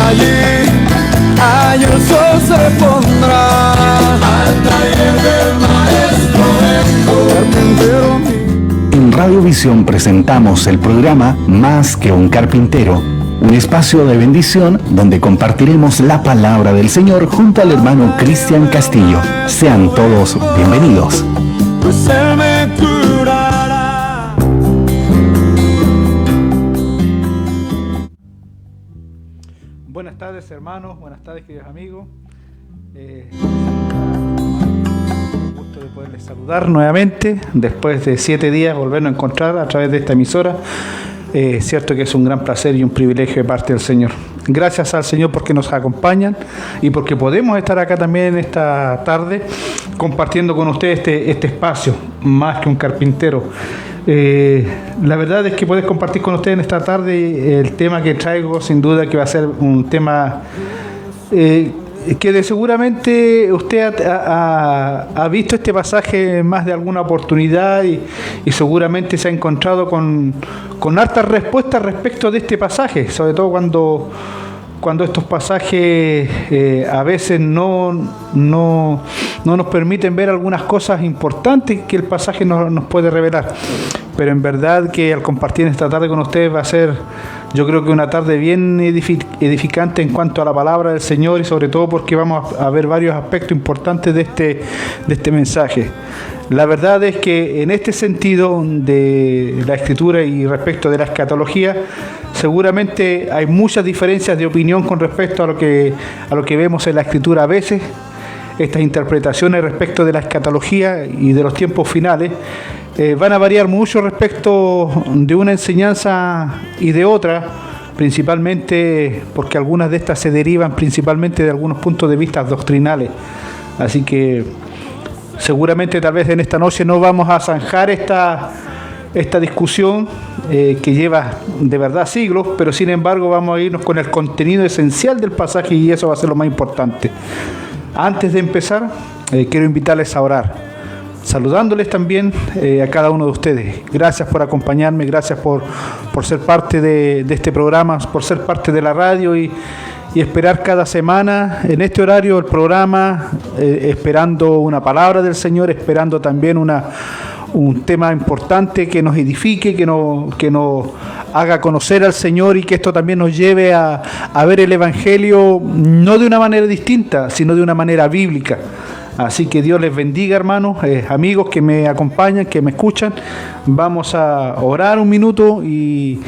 allí, allí el sol se pondrá al taller del maestro carpintero mío. En Radiovisión presentamos el programa Más que un carpintero, un espacio de bendición donde compartiremos la palabra del Señor junto al hermano Cristian Castillo. Sean todos bienvenidos. Pues Él me curará. Buenas tardes, hermanos, buenas tardes, queridos amigos. Un gusto de poderles saludar nuevamente después de 7 días, volvernos a encontrar a través de esta emisora. Cierto que es un gran placer y un privilegio de parte del Señor. Gracias al Señor porque nos acompañan y porque podemos estar acá también esta tarde compartiendo con ustedes este espacio, Más que un carpintero. La verdad es que poder compartir con ustedes en esta tarde el tema que traigo, sin duda que va a ser un tema que de seguramente usted ha visto este pasaje en más de alguna oportunidad y seguramente se ha encontrado con hartas respuestas respecto de este pasaje, sobre todo cuando estos pasajes a veces no nos permiten ver algunas cosas importantes que el pasaje nos puede revelar. Pero en verdad que al compartir esta tarde con ustedes va a ser, yo creo que una tarde bien edificante en cuanto a la palabra del Señor y sobre todo porque vamos a ver varios aspectos importantes de este mensaje. La verdad es que en este sentido de la Escritura y respecto de la escatología, seguramente hay muchas diferencias de opinión con respecto a lo que vemos en la Escritura a veces. Estas interpretaciones respecto de la escatología y de los tiempos finales van a variar mucho respecto de una enseñanza y de otra, principalmente porque algunas de estas se derivan principalmente de algunos puntos de vista doctrinales. Así que seguramente tal vez en esta noche no vamos a zanjar esta discusión que lleva de verdad siglos, pero sin embargo vamos a irnos con el contenido esencial del pasaje y eso va a ser lo más importante. Antes de empezar, quiero invitarles a orar, saludándoles también a cada uno de ustedes. Gracias por acompañarme, gracias por ser parte de este programa, por ser parte de la radio y esperar cada semana en este horario el programa, esperando una palabra del Señor, esperando también un tema importante que nos edifique, que nos haga conocer al Señor y que esto también nos lleve a ver el Evangelio no de una manera distinta, sino de una manera bíblica. Así que Dios les bendiga, hermanos, amigos que me acompañan, que me escuchan. Vamos a orar un minuto y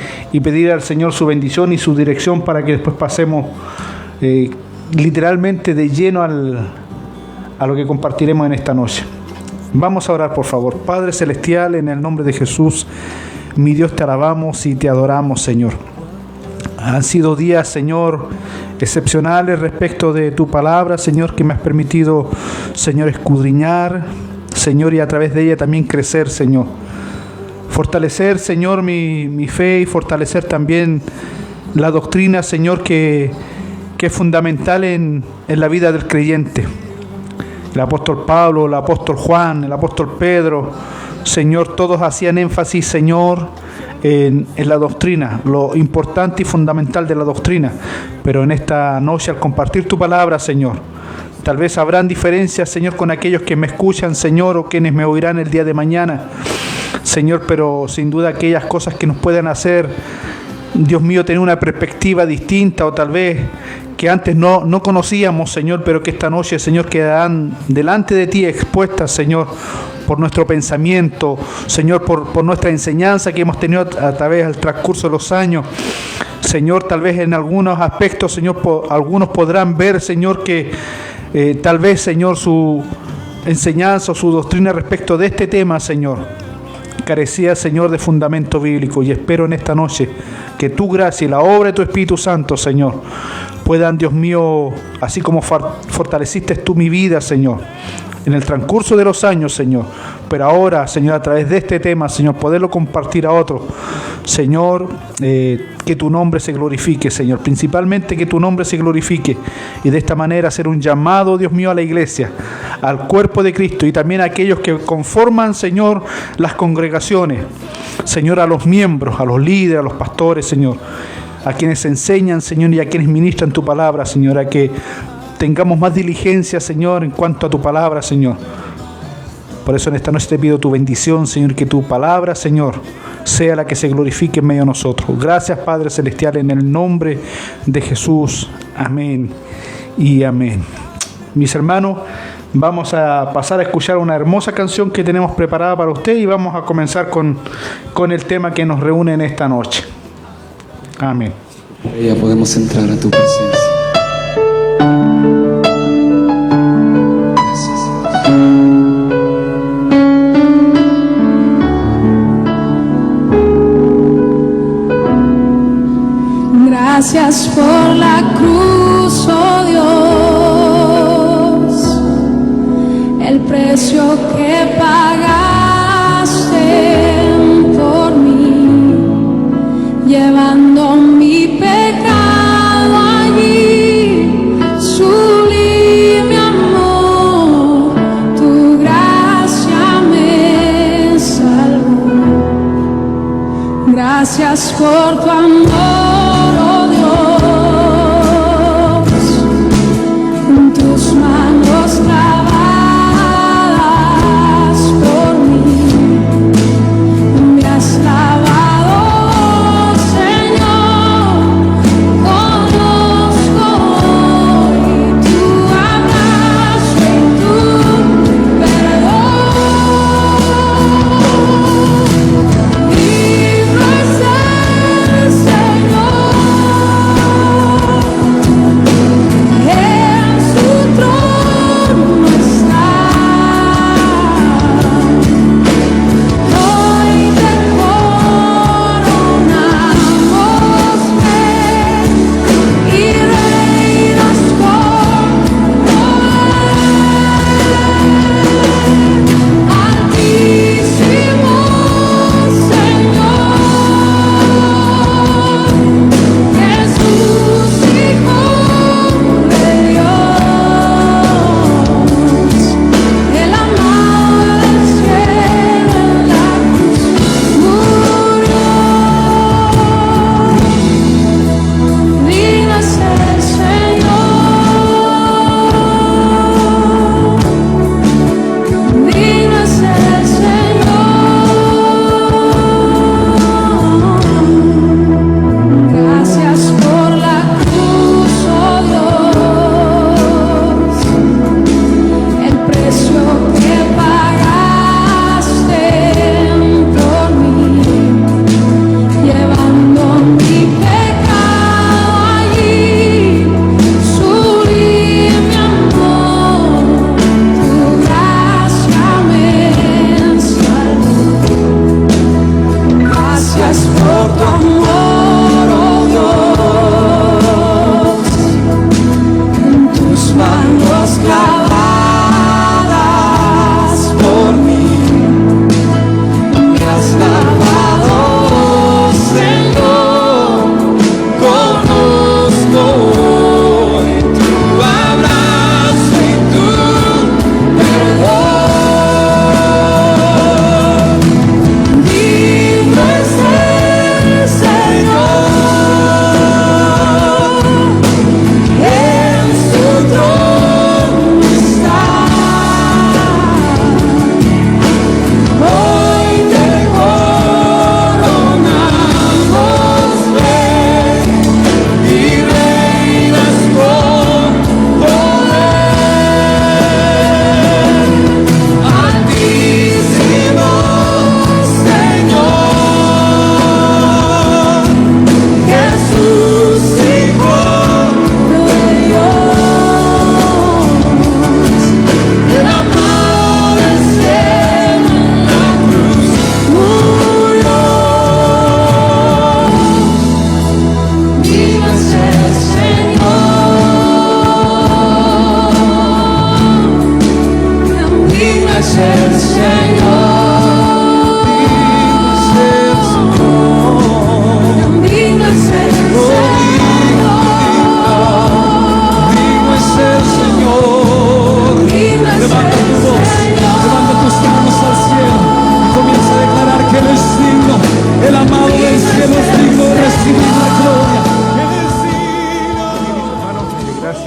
pedir al Señor su bendición y su dirección para que después pasemos literalmente de lleno a lo que compartiremos en esta noche. Vamos a orar, por favor. Padre Celestial, en el nombre de Jesús, mi Dios, te alabamos y te adoramos, Señor. Han sido días, Señor, excepcionales respecto de tu palabra, Señor, que me has permitido, Señor, escudriñar, Señor, y a través de ella también crecer, Señor. Fortalecer, Señor, mi fe y fortalecer también la doctrina, Señor, que es fundamental en la vida del creyente. El apóstol Pablo, el apóstol Juan, el apóstol Pedro, Señor, todos hacían énfasis, Señor, en la doctrina, lo importante y fundamental de la doctrina. Pero en esta noche, al compartir tu palabra, Señor, tal vez habrán diferencias, Señor, con aquellos que me escuchan, Señor, o quienes me oirán el día de mañana, Señor, pero sin duda aquellas cosas que nos puedan hacer, Dios mío, tener una perspectiva distinta o tal vez que antes no conocíamos, Señor, pero que esta noche, Señor, quedarán delante de ti expuestas, Señor, por nuestro pensamiento, Señor, por nuestra enseñanza que hemos tenido a través del transcurso de los años. Señor, tal vez en algunos aspectos, Señor, algunos podrán ver, Señor, que tal vez, Señor, su enseñanza o su doctrina respecto de este tema, Señor, carecía, Señor, de fundamento bíblico. Y espero en esta noche que tu gracia y la obra de tu Espíritu Santo, Señor, puedan, Dios mío, así como fortaleciste tú mi vida, Señor, en el transcurso de los años, Señor, pero ahora, Señor, a través de este tema, Señor, poderlo compartir a otros, Señor, que tu nombre se glorifique, Señor, principalmente que tu nombre se glorifique y de esta manera hacer un llamado, Dios mío, a la iglesia, al cuerpo de Cristo y también a aquellos que conforman, Señor, las congregaciones, Señor, a los miembros, a los líderes, a los pastores, Señor, a quienes enseñan, Señor, y a quienes ministran tu palabra, Señor, a que tengamos más diligencia, Señor, en cuanto a tu palabra, Señor. Por eso en esta noche te pido tu bendición, Señor, que tu palabra, Señor, sea la que se glorifique en medio de nosotros. Gracias, Padre Celestial, en el nombre de Jesús. Amén y amén. Mis hermanos, vamos a pasar a escuchar una hermosa canción que tenemos preparada para usted y vamos a comenzar con el tema que nos reúne en esta noche. Amén. Ya podemos entrar a tu presencia. Gracias por la cruz, oh Dios, el precio que pagaste por mí, llevando mi pecado allí, sublime amor, tu gracia me salvó. Gracias por tu amor, oh Dios,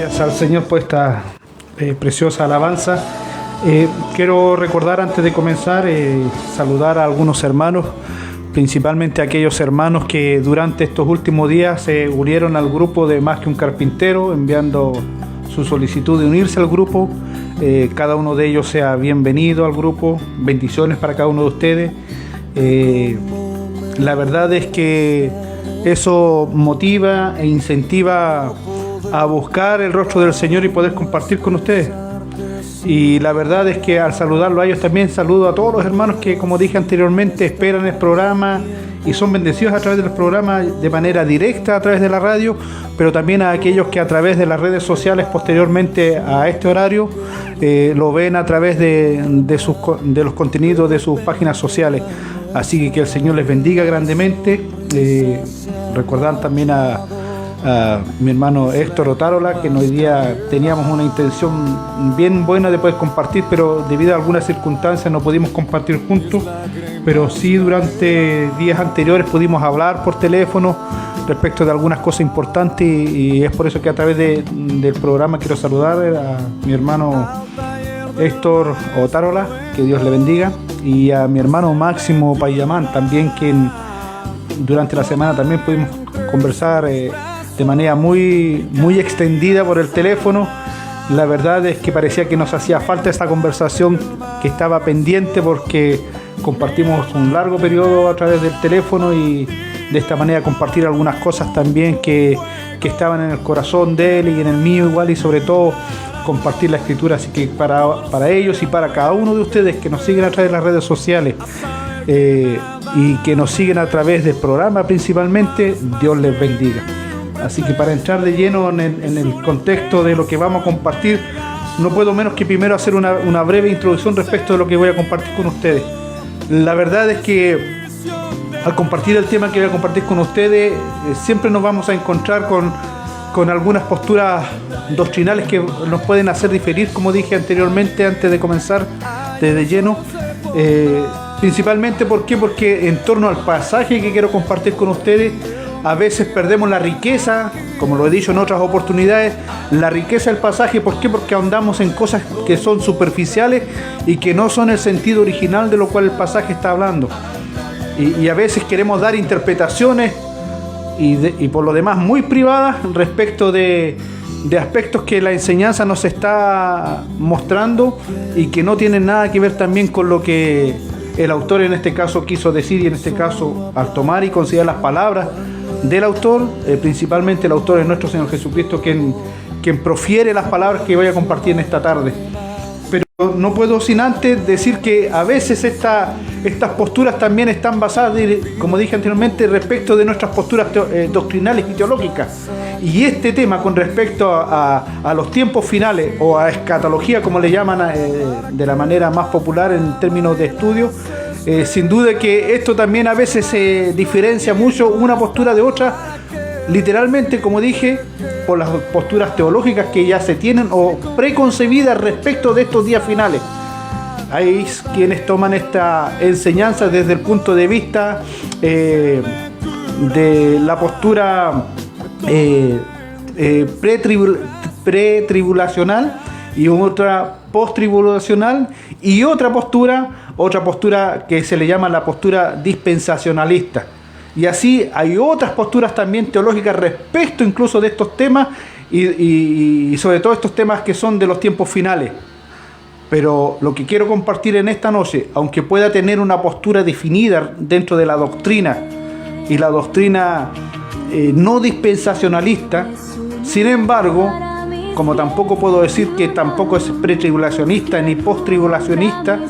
Gracias al Señor por esta preciosa alabanza. Quiero recordar antes de comenzar, saludar a algunos hermanos, principalmente a aquellos hermanos que durante estos últimos días se unieron al grupo de Más que un Carpintero, enviando su solicitud de unirse al grupo. Cada uno de ellos sea bienvenido al grupo. Bendiciones para cada uno de ustedes. La verdad es que eso motiva e incentiva a buscar el rostro del Señor y poder compartir con ustedes. Y la verdad es que al saludarlo a ellos también saludo a todos los hermanos que, como dije anteriormente, esperan el programa y son bendecidos a través del programa de manera directa a través de la radio, pero también a aquellos que a través de las redes sociales posteriormente a este horario lo ven a través de los contenidos de sus páginas sociales. Así que el Señor les bendiga grandemente. Recordar también a mi hermano Héctor Otárola, que hoy día teníamos una intención bien buena de poder compartir, pero debido a algunas circunstancias no pudimos compartir juntos, pero sí durante días anteriores pudimos hablar por teléfono respecto de algunas cosas importantes, y es por eso que a través del programa quiero saludar a mi hermano Héctor Otárola, que Dios le bendiga, y a mi hermano Máximo Payamán también, que durante la semana también pudimos conversar de manera muy extendida por el teléfono. La verdad es que parecía que nos hacía falta esta conversación que estaba pendiente, porque compartimos un largo periodo a través del teléfono, y de esta manera compartir algunas cosas también que estaban en el corazón de él y en el mío igual, y sobre todo compartir la escritura. Así que para ellos y para cada uno de ustedes que nos siguen a través de las redes sociales y que nos siguen a través del programa principalmente, Dios les bendiga. Así que para entrar de lleno en el contexto de lo que vamos a compartir, no puedo menos que primero hacer una breve introducción respecto de lo que voy a compartir con ustedes. La verdad es que al compartir el tema que voy a compartir con ustedes, siempre nos vamos a encontrar con algunas posturas doctrinales que nos pueden hacer diferir, como dije anteriormente antes de comenzar de lleno. Principalmente, ¿por qué? Porque en torno al pasaje que quiero compartir con ustedes, a veces perdemos la riqueza, como lo he dicho en otras oportunidades, la riqueza del pasaje. ¿Por qué? Porque ahondamos en cosas que son superficiales y que no son el sentido original de lo cual el pasaje está hablando. Y a veces queremos dar interpretaciones y por lo demás muy privadas respecto de aspectos que la enseñanza nos está mostrando y que no tienen nada que ver también con lo que el autor en este caso quiso decir, y en este caso al tomar y considerar las palabras del autor, principalmente el autor es nuestro Señor Jesucristo, quien profiere las palabras que voy a compartir en esta tarde. Pero no puedo sin antes decir que a veces estas posturas también están basadas, como dije anteriormente, respecto de nuestras posturas doctrinales y teológicas. Y este tema con respecto a los tiempos finales, o a escatología, como le llaman de la manera más popular en términos de estudio, sin duda que esto también a veces se diferencia mucho una postura de otra, literalmente, como dije, por las posturas teológicas que ya se tienen o preconcebidas respecto de estos días finales. Hay quienes toman esta enseñanza desde el punto de vista de la postura pretribulacional, y otra postribulacional, y otra postura que se le llama la postura dispensacionalista. Y así hay otras posturas también teológicas respecto incluso de estos temas, y sobre todo estos temas que son de los tiempos finales. Pero lo que quiero compartir en esta noche, aunque pueda tener una postura definida dentro de la doctrina, y la doctrina no dispensacionalista, sin embargo, como tampoco puedo decir que tampoco es pretribulacionista ni posttribulacionista,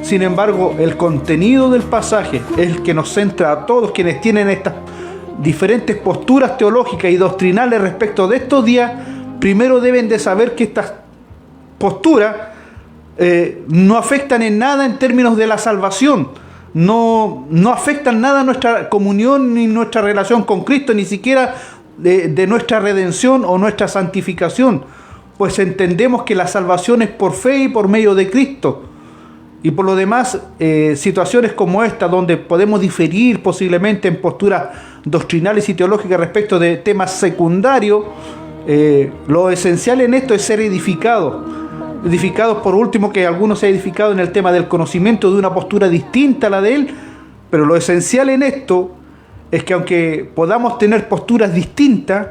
sin embargo, el contenido del pasaje es el que nos centra a todos quienes tienen estas diferentes posturas teológicas y doctrinales respecto de estos días. Primero deben de saber que estas posturas no afectan en nada en términos de la salvación, no afectan nada nuestra comunión ni nuestra relación con Cristo, ni siquiera de nuestra redención o nuestra santificación, pues entendemos que la salvación es por fe y por medio de Cristo. Y por lo demás, situaciones como esta, donde podemos diferir posiblemente en posturas doctrinales y teológicas respecto de temas secundarios, Lo esencial en esto es ser edificados por último, que algunos se han edificado en el tema del conocimiento de una postura distinta a la de él, pero lo esencial en esto es que aunque podamos tener posturas distintas,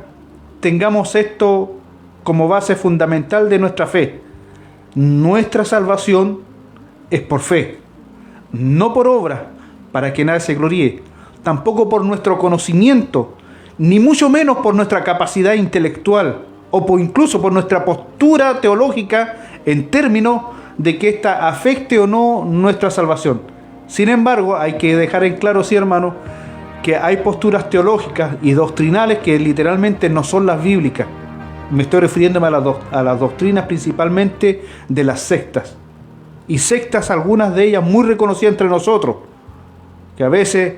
tengamos esto como base fundamental de nuestra fe. Nuestra salvación es por fe, no por obra, para que nadie se gloríe, tampoco por nuestro conocimiento, ni mucho menos por nuestra capacidad intelectual, o incluso por nuestra postura teológica en términos de que ésta afecte o no nuestra salvación. Sin embargo, hay que dejar en claro, sí, hermano, que hay posturas teológicas y doctrinales que literalmente no son las bíblicas. Me estoy refiriéndome a las doctrinas principalmente de las sectas. Y sectas, algunas de ellas muy reconocidas entre nosotros, que a veces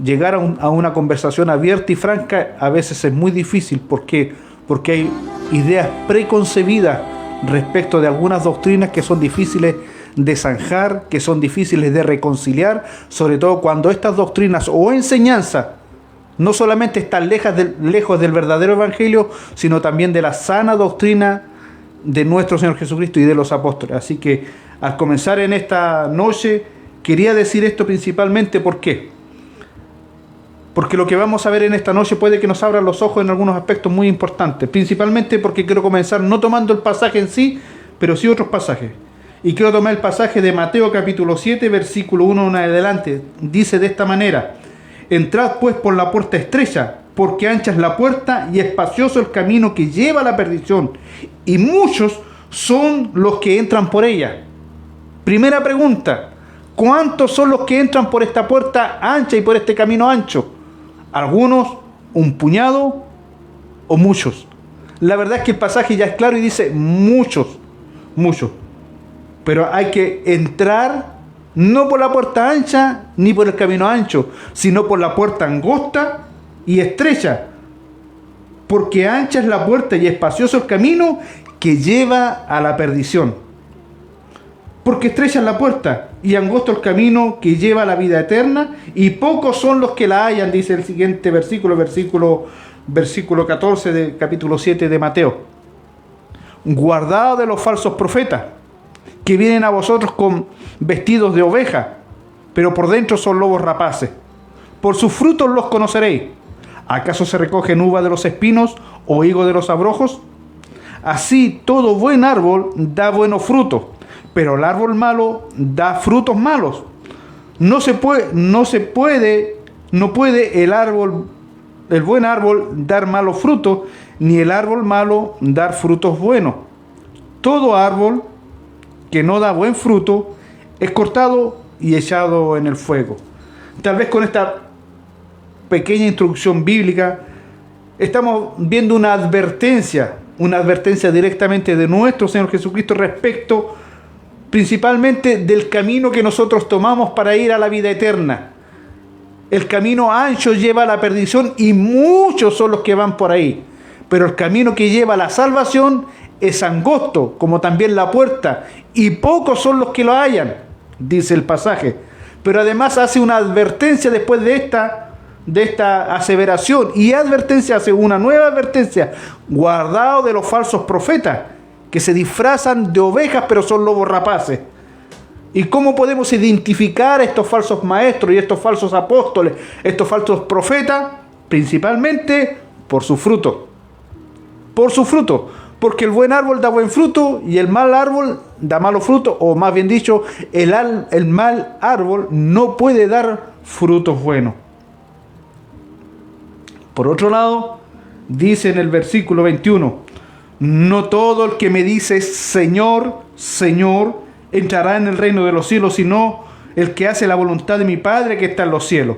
llegar a una conversación abierta y franca a veces es muy difícil. ¿Por qué? Porque hay ideas preconcebidas respecto de algunas doctrinas que son difíciles de zanjar, que son difíciles de reconciliar, sobre todo cuando estas doctrinas o enseñanzas no solamente están lejos del verdadero evangelio, sino también de la sana doctrina de nuestro Señor Jesucristo y de los apóstoles. Así que al comenzar en esta noche quería decir esto principalmente. ¿Por qué? Porque lo que vamos a ver en esta noche puede que nos abra los ojos en algunos aspectos muy importantes. Principalmente porque quiero comenzar no tomando el pasaje en sí, pero sí otros pasajes. Y quiero tomar el pasaje de Mateo capítulo 7, versículo 1 en adelante. Dice de esta manera: entrad pues por la puerta estrecha, porque ancha es la puerta y espacioso el camino que lleva a la perdición, y muchos son los que entran por ella. Primera pregunta: ¿cuántos son los que entran por esta puerta ancha y por este camino ancho? ¿Algunos, un puñado o muchos? La verdad es que el pasaje ya es claro y dice muchos. Pero hay que entrar no por la puerta ancha ni por el camino ancho, sino por la puerta angosta y estrecha. Porque ancha es la puerta y espacioso el camino que lleva a la perdición. Porque estrecha es la puerta y angosto el camino que lleva a la vida eterna, y pocos son los que la hallan, dice el siguiente versículo 14 del capítulo 7 de Mateo. Guardaos de los falsos profetas, que vienen a vosotros con vestidos de oveja, pero por dentro son lobos rapaces. Por sus frutos los conoceréis. ¿Acaso se recogen uvas de los espinos o higo de los abrojos? Así todo buen árbol da buenos frutos, pero el árbol malo da frutos malos. No puede el buen árbol dar malos frutos, ni el árbol malo dar frutos buenos. Todo árbol que no da buen fruto es cortado y echado en el fuego. Tal vez con esta pequeña instrucción bíblica estamos viendo una advertencia directamente de nuestro Señor Jesucristo respecto principalmente del camino que nosotros tomamos para ir a la vida eterna. El camino ancho lleva a la perdición y muchos son los que van por ahí, pero el camino que lleva a la salvación es angosto, como también la puerta, y pocos son los que lo hallan, dice el pasaje. Pero además hace una advertencia después de esta aseveración, y hace una nueva advertencia: guardaos de los falsos profetas, que se disfrazan de ovejas pero son lobos rapaces. ¿Y cómo podemos identificar a estos falsos maestros y estos falsos apóstoles, estos falsos profetas? Principalmente por su fruto. Por su fruto. Porque el buen árbol da buen fruto y el mal árbol da malo fruto, o más bien dicho, el mal árbol no puede dar frutos buenos. Por otro lado, dice en el versículo 21, no todo el que me dice Señor, Señor, entrará en el reino de los cielos, sino el que hace la voluntad de mi Padre que está en los cielos.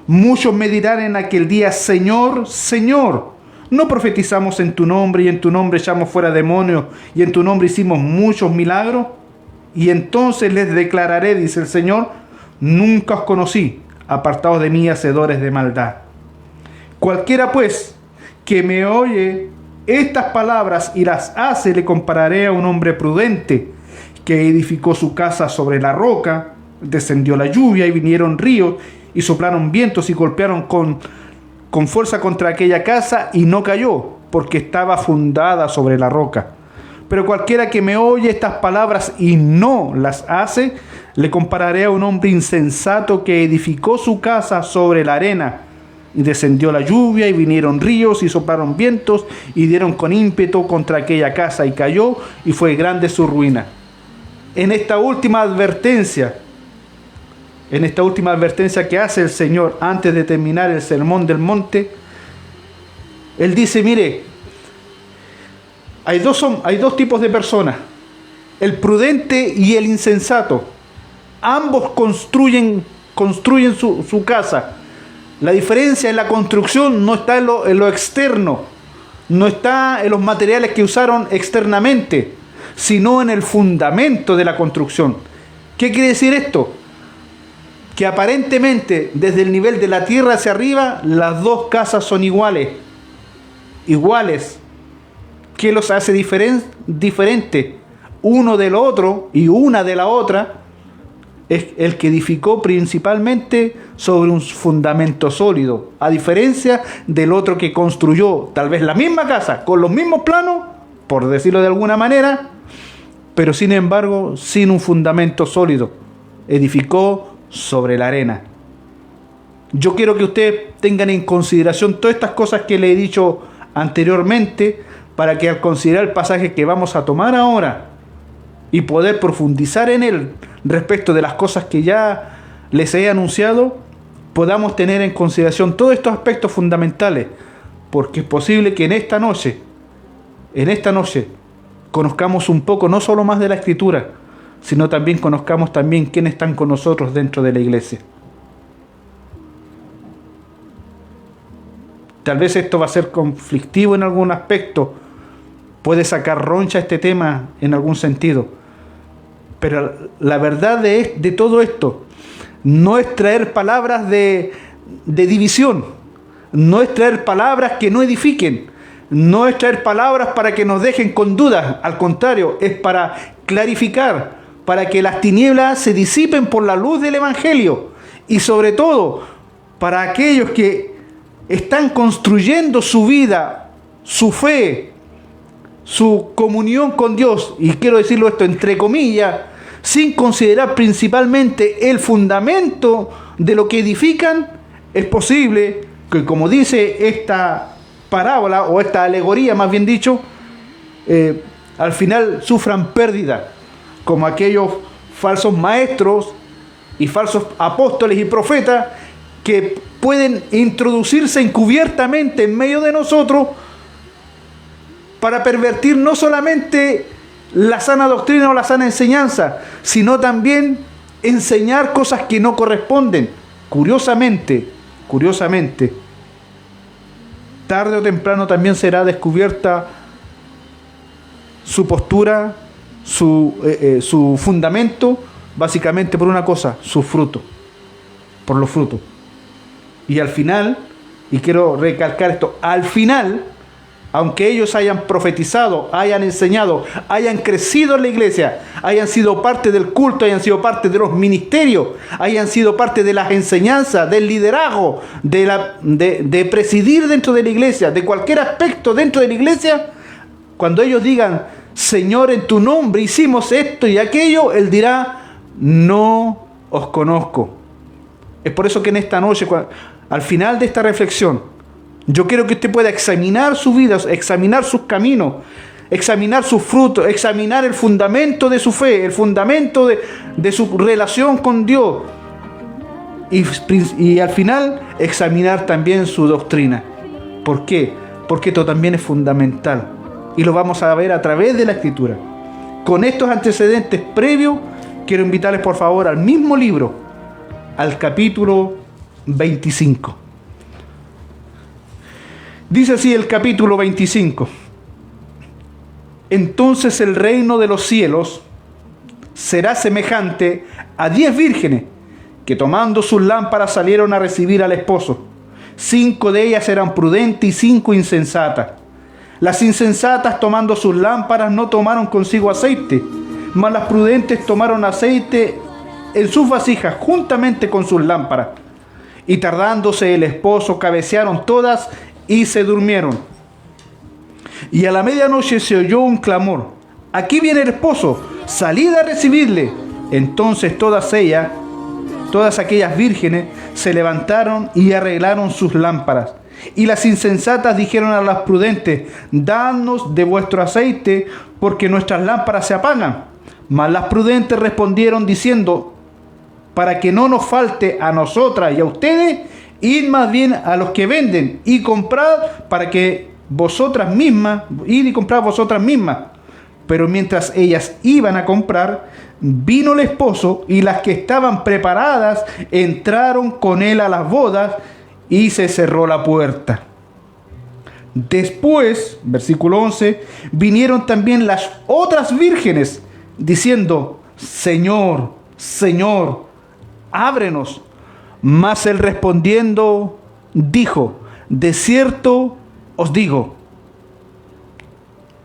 Muchos me dirán en aquel día, Señor, Señor, ¿no profetizamos en tu nombre y en tu nombre echamos fuera demonios y en tu nombre hicimos muchos milagros? Y entonces les declararé, dice el Señor, nunca os conocí, apartados de mí, hacedores de maldad. Cualquiera pues que me oye estas palabras y las hace, le compararé a un hombre prudente que edificó su casa sobre la roca. Descendió la lluvia y vinieron ríos y soplaron vientos y golpearon con fuerza contra aquella casa y no cayó, porque estaba fundada sobre la roca. Pero cualquiera que me oye estas palabras y no las hace, le compararé a un hombre insensato que edificó su casa sobre la arena. Y descendió la lluvia, y vinieron ríos, y soplaron vientos, y dieron con ímpetu contra aquella casa, y cayó, y fue grande su ruina. En esta última advertencia que hace el Señor antes de terminar el sermón del monte, Él dice, mire, hay dos tipos de personas, el prudente y el insensato. Ambos construyen su casa. La diferencia en la construcción no está en lo externo, no está en los materiales que usaron externamente, sino en el fundamento de la construcción. ¿Qué quiere decir esto? Que aparentemente desde el nivel de la tierra hacia arriba, las dos casas son iguales. ¿Qué los hace diferentes uno del otro y una de la otra? Es el que edificó principalmente sobre un fundamento sólido, a diferencia del otro que construyó tal vez la misma casa, con los mismos planos, por decirlo de alguna manera, pero sin embargo sin un fundamento sólido. Edificó sobre la arena. Yo quiero que ustedes tengan en consideración todas estas cosas que le he dicho anteriormente, para que al considerar el pasaje que vamos a tomar ahora y poder profundizar en él respecto de las cosas que ya les he anunciado, podamos tener en consideración todos estos aspectos fundamentales, porque es posible que en esta noche conozcamos un poco, no solo más de la Escritura, sino también conozcamos también quiénes están con nosotros dentro de la iglesia. Tal vez esto va a ser conflictivo en algún aspecto, puede sacar roncha este tema en algún sentido, pero la verdad de todo esto no es traer palabras de división, no es traer palabras que no edifiquen, no es traer palabras para que nos dejen con dudas, al contrario, es para clarificar, para que las tinieblas se disipen por la luz del Evangelio, y sobre todo para aquellos que están construyendo su vida, su fe, su comunión con Dios, y quiero decirlo esto entre comillas, sin considerar principalmente el fundamento de lo que edifican. Es posible que, como dice esta parábola, o esta alegoría más bien dicho, al final sufran pérdida, como aquellos falsos maestros y falsos apóstoles y profetas que pueden introducirse encubiertamente en medio de nosotros para pervertir no solamente la sana doctrina o la sana enseñanza, sino también enseñar cosas que no corresponden. Curiosamente, tarde o temprano también será descubierta su postura, su fundamento, básicamente por una cosa, su fruto, por los frutos. Y al final, y quiero recalcar esto, al final, aunque ellos hayan profetizado, hayan enseñado, hayan crecido en la iglesia, hayan sido parte del culto, hayan sido parte de los ministerios, hayan sido parte de las enseñanzas, del liderazgo, de presidir dentro de la iglesia, de cualquier aspecto dentro de la iglesia, cuando ellos digan, Señor, en tu nombre hicimos esto y aquello, Él dirá, no os conozco. Es por eso que en esta noche, al final de esta reflexión, yo quiero que usted pueda examinar su vida, examinar sus caminos, examinar sus frutos, examinar el fundamento de su fe, el fundamento de su relación con Dios. Y al final, examinar también su doctrina. ¿Por qué? Porque esto también es fundamental. Y lo vamos a ver a través de la Escritura. Con estos antecedentes previos, quiero invitarles por favor al mismo libro, al capítulo 25. Dice así el capítulo 25. Entonces el reino de los cielos será semejante a 10 vírgenes que tomando sus lámparas salieron a recibir al esposo. 5 de ellas eran prudentes y 5 insensatas. Las insensatas tomando sus lámparas no tomaron consigo aceite, mas las prudentes tomaron aceite en sus vasijas juntamente con sus lámparas. Y tardándose el esposo, cabecearon todas y se durmieron. Y a la medianoche se oyó un clamor: aquí viene el esposo, salid a recibirle. Entonces todas aquellas vírgenes se levantaron y arreglaron sus lámparas. Y las insensatas dijeron a las prudentes: dadnos de vuestro aceite, porque nuestras lámparas se apagan. Mas las prudentes respondieron diciendo: para que no nos falte a nosotras y a ustedes, id más bien a los que venden y comprad para que vosotras mismas, id y comprad vosotras mismas. Pero mientras ellas iban a comprar, vino el esposo, y las que estaban preparadas entraron con él a las bodas, y se cerró la puerta. Después, versículo 11, vinieron también las otras vírgenes, diciendo: Señor, Señor, ábrenos. Mas él respondiendo dijo: de cierto os digo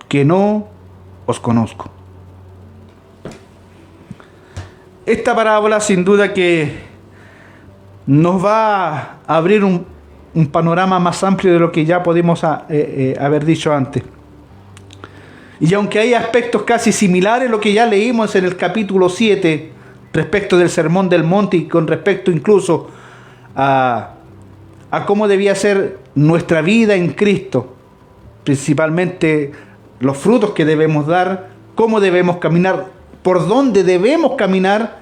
que no os conozco. Esta parábola sin duda que nos va a abrir un panorama más amplio de lo que ya podemos haber dicho antes. Y aunque hay aspectos casi similares a lo que ya leímos en el capítulo 7 respecto del Sermón del Monte, y con respecto incluso a cómo debía ser nuestra vida en Cristo, principalmente los frutos que debemos dar, cómo debemos caminar, por dónde debemos caminar,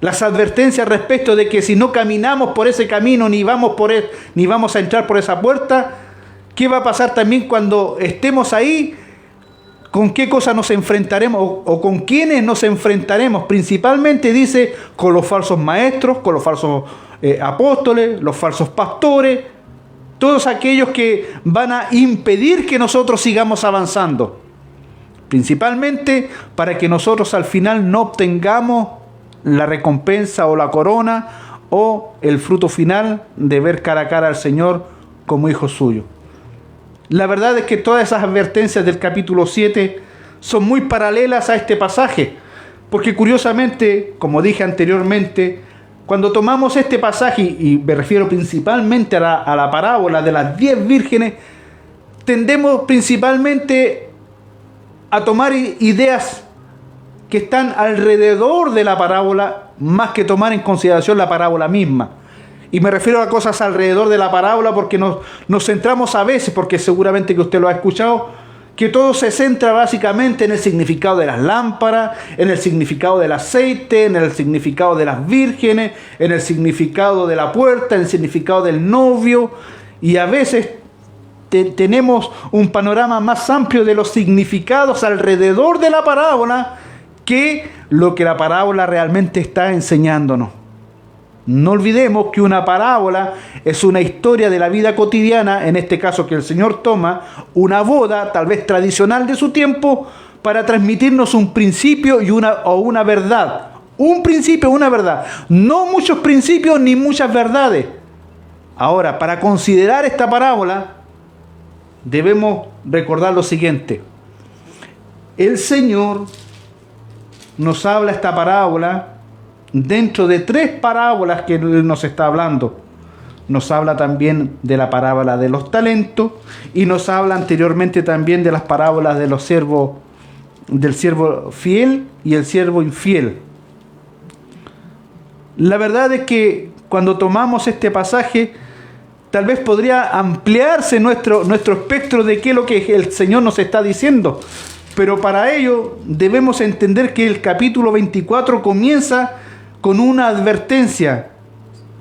las advertencias respecto de que si no caminamos por ese camino, ni vamos a entrar por esa puerta. ¿Qué va a pasar también cuando estemos ahí? ¿Con qué cosas nos enfrentaremos o con quiénes nos enfrentaremos? Principalmente dice con los falsos maestros, con los falsos apóstoles, los falsos pastores, todos aquellos que van a impedir que nosotros sigamos avanzando. Principalmente para que nosotros al final no obtengamos la recompensa o la corona o el fruto final de ver cara a cara al Señor como hijo suyo. La verdad es que todas esas advertencias del capítulo 7 son muy paralelas a este pasaje, porque curiosamente, como dije anteriormente, cuando tomamos este pasaje, y me refiero principalmente a la parábola de las 10 vírgenes, tendemos principalmente a tomar ideas que están alrededor de la parábola, más que tomar en consideración la parábola misma. Y me refiero a cosas alrededor de la parábola porque nos centramos a veces, porque seguramente que usted lo ha escuchado, que todo se centra básicamente en el significado de las lámparas, en el significado del aceite, en el significado de las vírgenes, en el significado de la puerta, en el significado del novio, y a veces tenemos un panorama más amplio de los significados alrededor de la parábola que lo que la parábola realmente está enseñándonos. No olvidemos que una parábola es una historia de la vida cotidiana, en este caso que el Señor toma una boda, tal vez tradicional de su tiempo, para transmitirnos un principio o una verdad. Un principio, una verdad. No muchos principios ni muchas verdades. Ahora, para considerar esta parábola, debemos recordar lo siguiente. El Señor nos habla esta parábola dentro de 3 parábolas que Él nos está hablando. Nos habla también de la parábola de los talentos y nos habla anteriormente también de las parábolas de los siervos, del siervo fiel y el siervo infiel. La verdad es que cuando tomamos este pasaje, tal vez podría ampliarse nuestro espectro de qué es lo que el Señor nos está diciendo. Pero para ello debemos entender que el capítulo 24 comienza con una advertencia: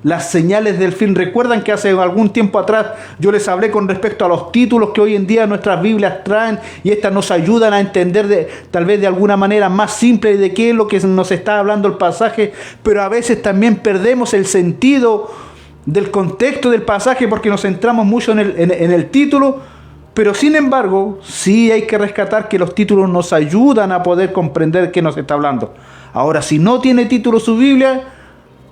las señales del fin. Recuerdan que hace algún tiempo atrás yo les hablé con respecto a los títulos que hoy en día nuestras Biblias traen, y estas nos ayudan a entender tal vez de alguna manera más simple de qué es lo que nos está hablando el pasaje, pero a veces también perdemos el sentido del contexto del pasaje porque nos centramos mucho en el título. Pero sin embargo, sí hay que rescatar que los títulos nos ayudan a poder comprender qué nos está hablando. Ahora, si no tiene título su Biblia,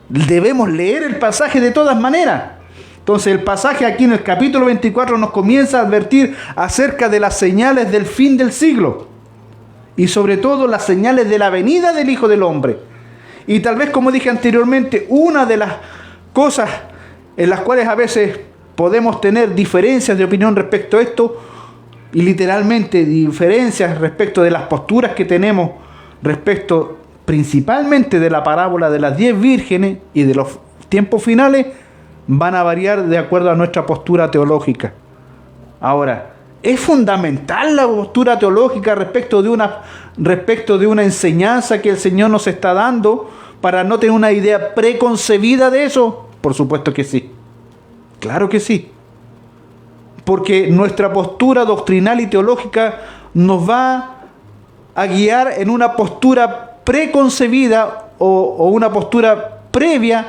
debemos leer el pasaje de todas maneras. Entonces, el pasaje aquí en el capítulo 24 nos comienza a advertir acerca de las señales del fin del siglo. Y sobre todo las señales de la venida del Hijo del Hombre. Y tal vez, como dije anteriormente, una de las cosas en las cuales a veces podemos tener diferencias de opinión respecto a esto, y literalmente diferencias respecto de las posturas que tenemos respecto principalmente de la parábola de las 10 vírgenes y de los tiempos finales, van a variar de acuerdo a nuestra postura teológica. Ahora, ¿es fundamental la postura teológica respecto de una enseñanza que el Señor nos está dando para no tener una idea preconcebida de eso? Por supuesto que sí. Claro que sí. Porque nuestra postura doctrinal y teológica nos va a guiar en una postura preconcebida o una postura previa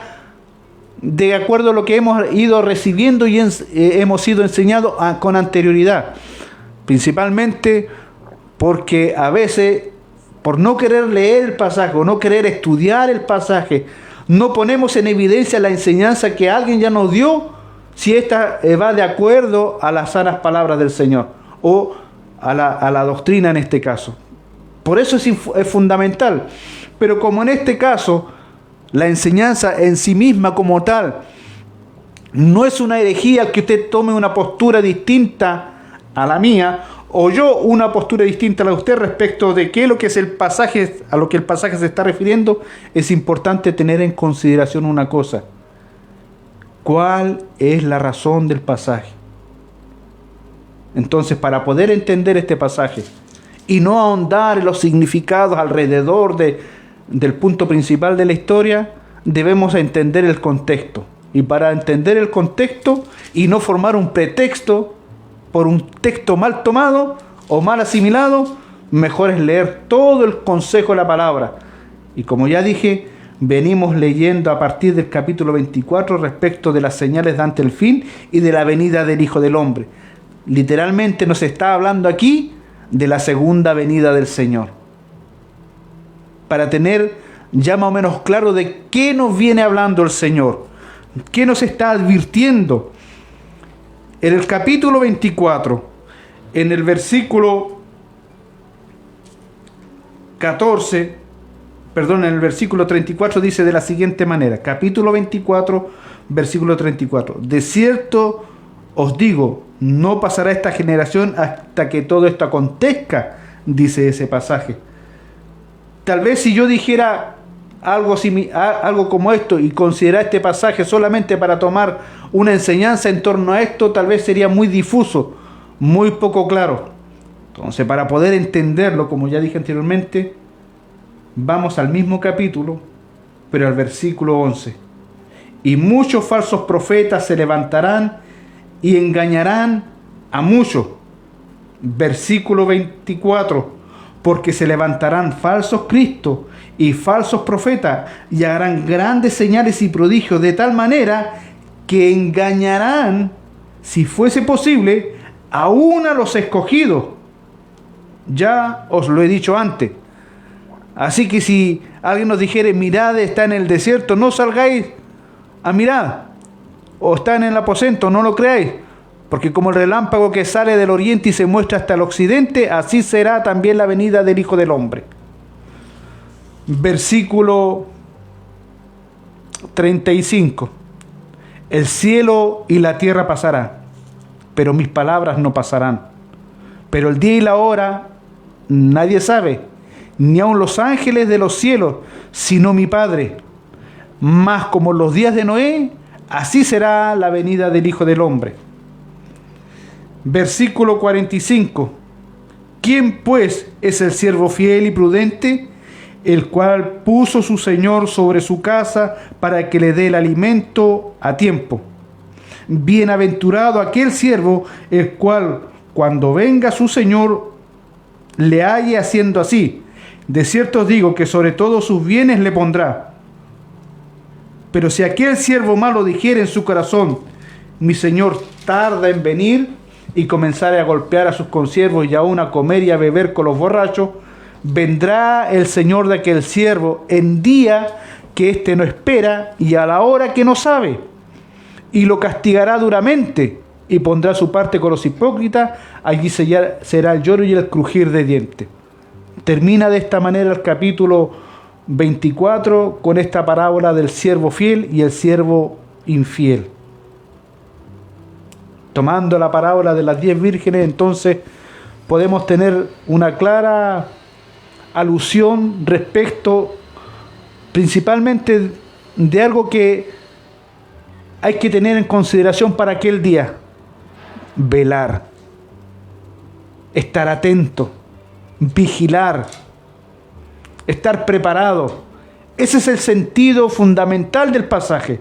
de acuerdo a lo que hemos ido recibiendo y hemos sido enseñados con anterioridad. Principalmente porque a veces, por no querer leer el pasaje o no querer estudiar el pasaje, no ponemos en evidencia la enseñanza que alguien ya nos dio, si ésta va de acuerdo a las sanas palabras del Señor o a la doctrina en este caso. Por eso es fundamental. Pero como en este caso la enseñanza en sí misma como tal no es una herejía que usted tome una postura distinta a la mía o yo una postura distinta a la de usted respecto de qué es lo que es el pasaje, a lo que el pasaje se está refiriendo, es importante tener en consideración una cosa: ¿cuál es la razón del pasaje? Entonces, para poder entender este pasaje y no ahondar en los significados alrededor del punto principal de la historia, debemos entender el contexto. Y para entender el contexto y no formar un pretexto por un texto mal tomado o mal asimilado, mejor es leer todo el consejo de la palabra. Y como ya dije, venimos leyendo a partir del capítulo 24 respecto de las señales de ante el fin y de la venida del Hijo del Hombre. Literalmente nos está hablando aquí de la segunda venida del Señor, para tener ya más o menos claro de qué nos viene hablando el Señor, qué nos está advirtiendo. En el capítulo 24, en el versículo 34 dice de la siguiente manera, capítulo 24, versículo 34, de cierto os digo, no pasará esta generación hasta que todo esto acontezca, dice ese pasaje. Tal vez si yo dijera algo como esto y considerar este pasaje solamente para tomar una enseñanza en torno a esto, tal vez sería muy difuso, muy poco claro. Entonces, para poder entenderlo, como ya dije anteriormente, vamos al mismo capítulo, pero al versículo 11. Y muchos falsos profetas se levantarán y engañarán a muchos. Versículo 24. Porque se levantarán falsos cristos y falsos profetas y harán grandes señales y prodigios de tal manera que engañarán, si fuese posible, aún a los escogidos. Ya os lo he dicho antes. Así que si alguien nos dijere, mirad, está en el desierto, no salgáis a mirar. O está en el aposento, no lo creáis. Porque como el relámpago que sale del oriente y se muestra hasta el occidente, así será también la venida del Hijo del Hombre. Versículo 35. El cielo y la tierra pasarán, pero mis palabras no pasarán. Pero el día y la hora nadie sabe, ni aun los ángeles de los cielos, sino mi Padre. Mas como los días de Noé, así será la venida del Hijo del Hombre. Versículo 45. ¿Quién pues es el siervo fiel y prudente, el cual puso su Señor sobre su casa para que le dé el alimento a tiempo? Bienaventurado aquel siervo, el cual cuando venga su Señor le halle haciendo así. De cierto os digo que sobre todos sus bienes le pondrá. Pero si aquel siervo malo dijere en su corazón, mi Señor tarda en venir, y comenzare a golpear a sus consiervos y aún a comer y a beber con los borrachos, vendrá el Señor de aquel siervo en día que éste no espera y a la hora que no sabe, y lo castigará duramente y pondrá su parte con los hipócritas. Allí será el lloro y el crujir de dientes. Termina de esta manera el capítulo 24 con esta parábola del siervo fiel y el siervo infiel. Tomando la parábola de las 10 vírgenes, entonces podemos tener una clara alusión respecto principalmente de algo que hay que tener en consideración para aquel día: velar, estar atento, vigilar, estar preparado. Ese es el sentido fundamental del pasaje.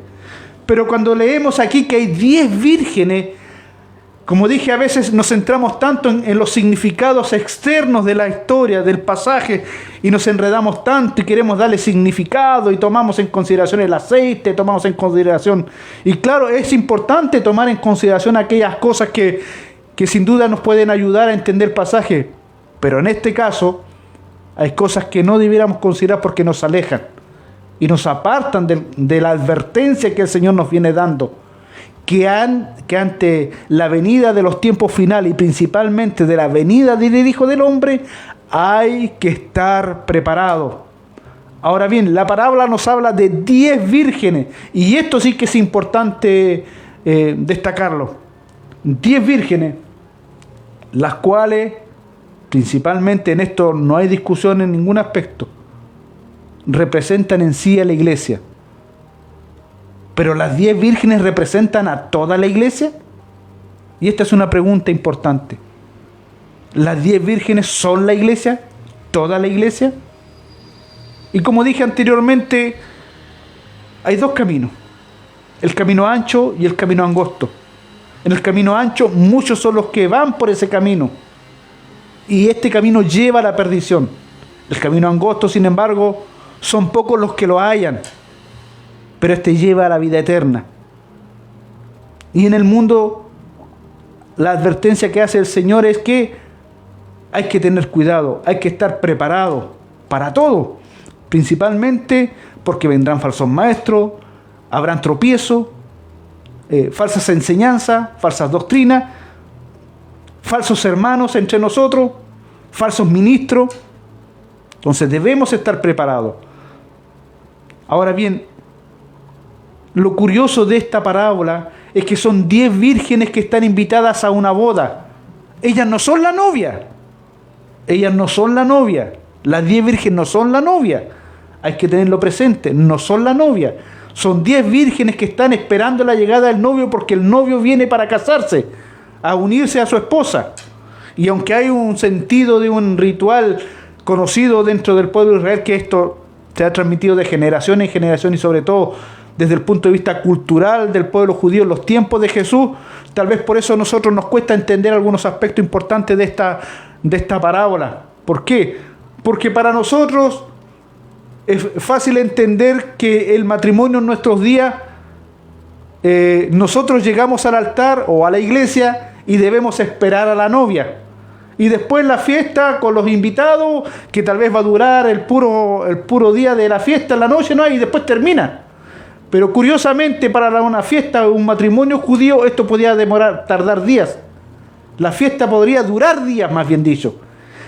Pero cuando leemos aquí que hay 10 vírgenes, como dije, a veces nos centramos tanto en los significados externos de la historia, del pasaje, y nos enredamos tanto y queremos darle significado y tomamos en consideración el aceite, tomamos en consideración... Y claro, es importante tomar en consideración aquellas cosas que sin duda nos pueden ayudar a entender el pasaje, pero en este caso hay cosas que no debiéramos considerar porque nos alejan y nos apartan de la advertencia que el Señor nos viene dando. Que ante la venida de los tiempos finales y principalmente de la venida del Hijo del Hombre, hay que estar preparado. Ahora bien, la parábola nos habla de 10 vírgenes, y esto sí que es importante destacarlo. 10 vírgenes, las cuales, principalmente en esto no hay discusión en ningún aspecto, representan en sí a la iglesia. ¿Pero las 10 vírgenes representan a toda la iglesia? Y esta es una pregunta importante. ¿Las 10 vírgenes son la iglesia? ¿Toda la iglesia? Y como dije anteriormente, hay 2 caminos: el camino ancho y el camino angosto. En el camino ancho, muchos son los que van por ese camino, y este camino lleva a la perdición. El camino angosto, sin embargo, son pocos los que lo hallan, pero este lleva a la vida eterna. Y en el mundo, la advertencia que hace el Señor es que hay que tener cuidado, hay que estar preparado para todo, principalmente porque vendrán falsos maestros, habrán tropiezos, falsas enseñanzas, falsas doctrinas, falsos hermanos entre nosotros, falsos ministros. Entonces debemos estar preparados. Ahora bien, lo curioso de esta parábola es que son 10 vírgenes que están invitadas a una boda. Ellas no son la novia. Ellas no son la novia. Las 10 vírgenes no son la novia. Hay que tenerlo presente. No son la novia. Son 10 vírgenes que están esperando la llegada del novio, porque el novio viene para casarse, a unirse a su esposa. Y aunque hay un sentido de un ritual conocido dentro del pueblo de Israel, que esto se ha transmitido de generación en generación, y sobre todo desde el punto de vista cultural del pueblo judío en los tiempos de Jesús, tal vez por eso a nosotros nos cuesta entender algunos aspectos importantes de esta parábola. ¿Por qué? Porque para nosotros es fácil entender que el matrimonio en nuestros días, nosotros llegamos al altar o a la iglesia y debemos esperar a la novia. Y después la fiesta con los invitados, que tal vez va a durar el puro día de la fiesta, en la noche, ¿no? Y después termina. Pero curiosamente, para una fiesta, un matrimonio judío, esto podía tardar días. La fiesta podría durar días, más bien dicho.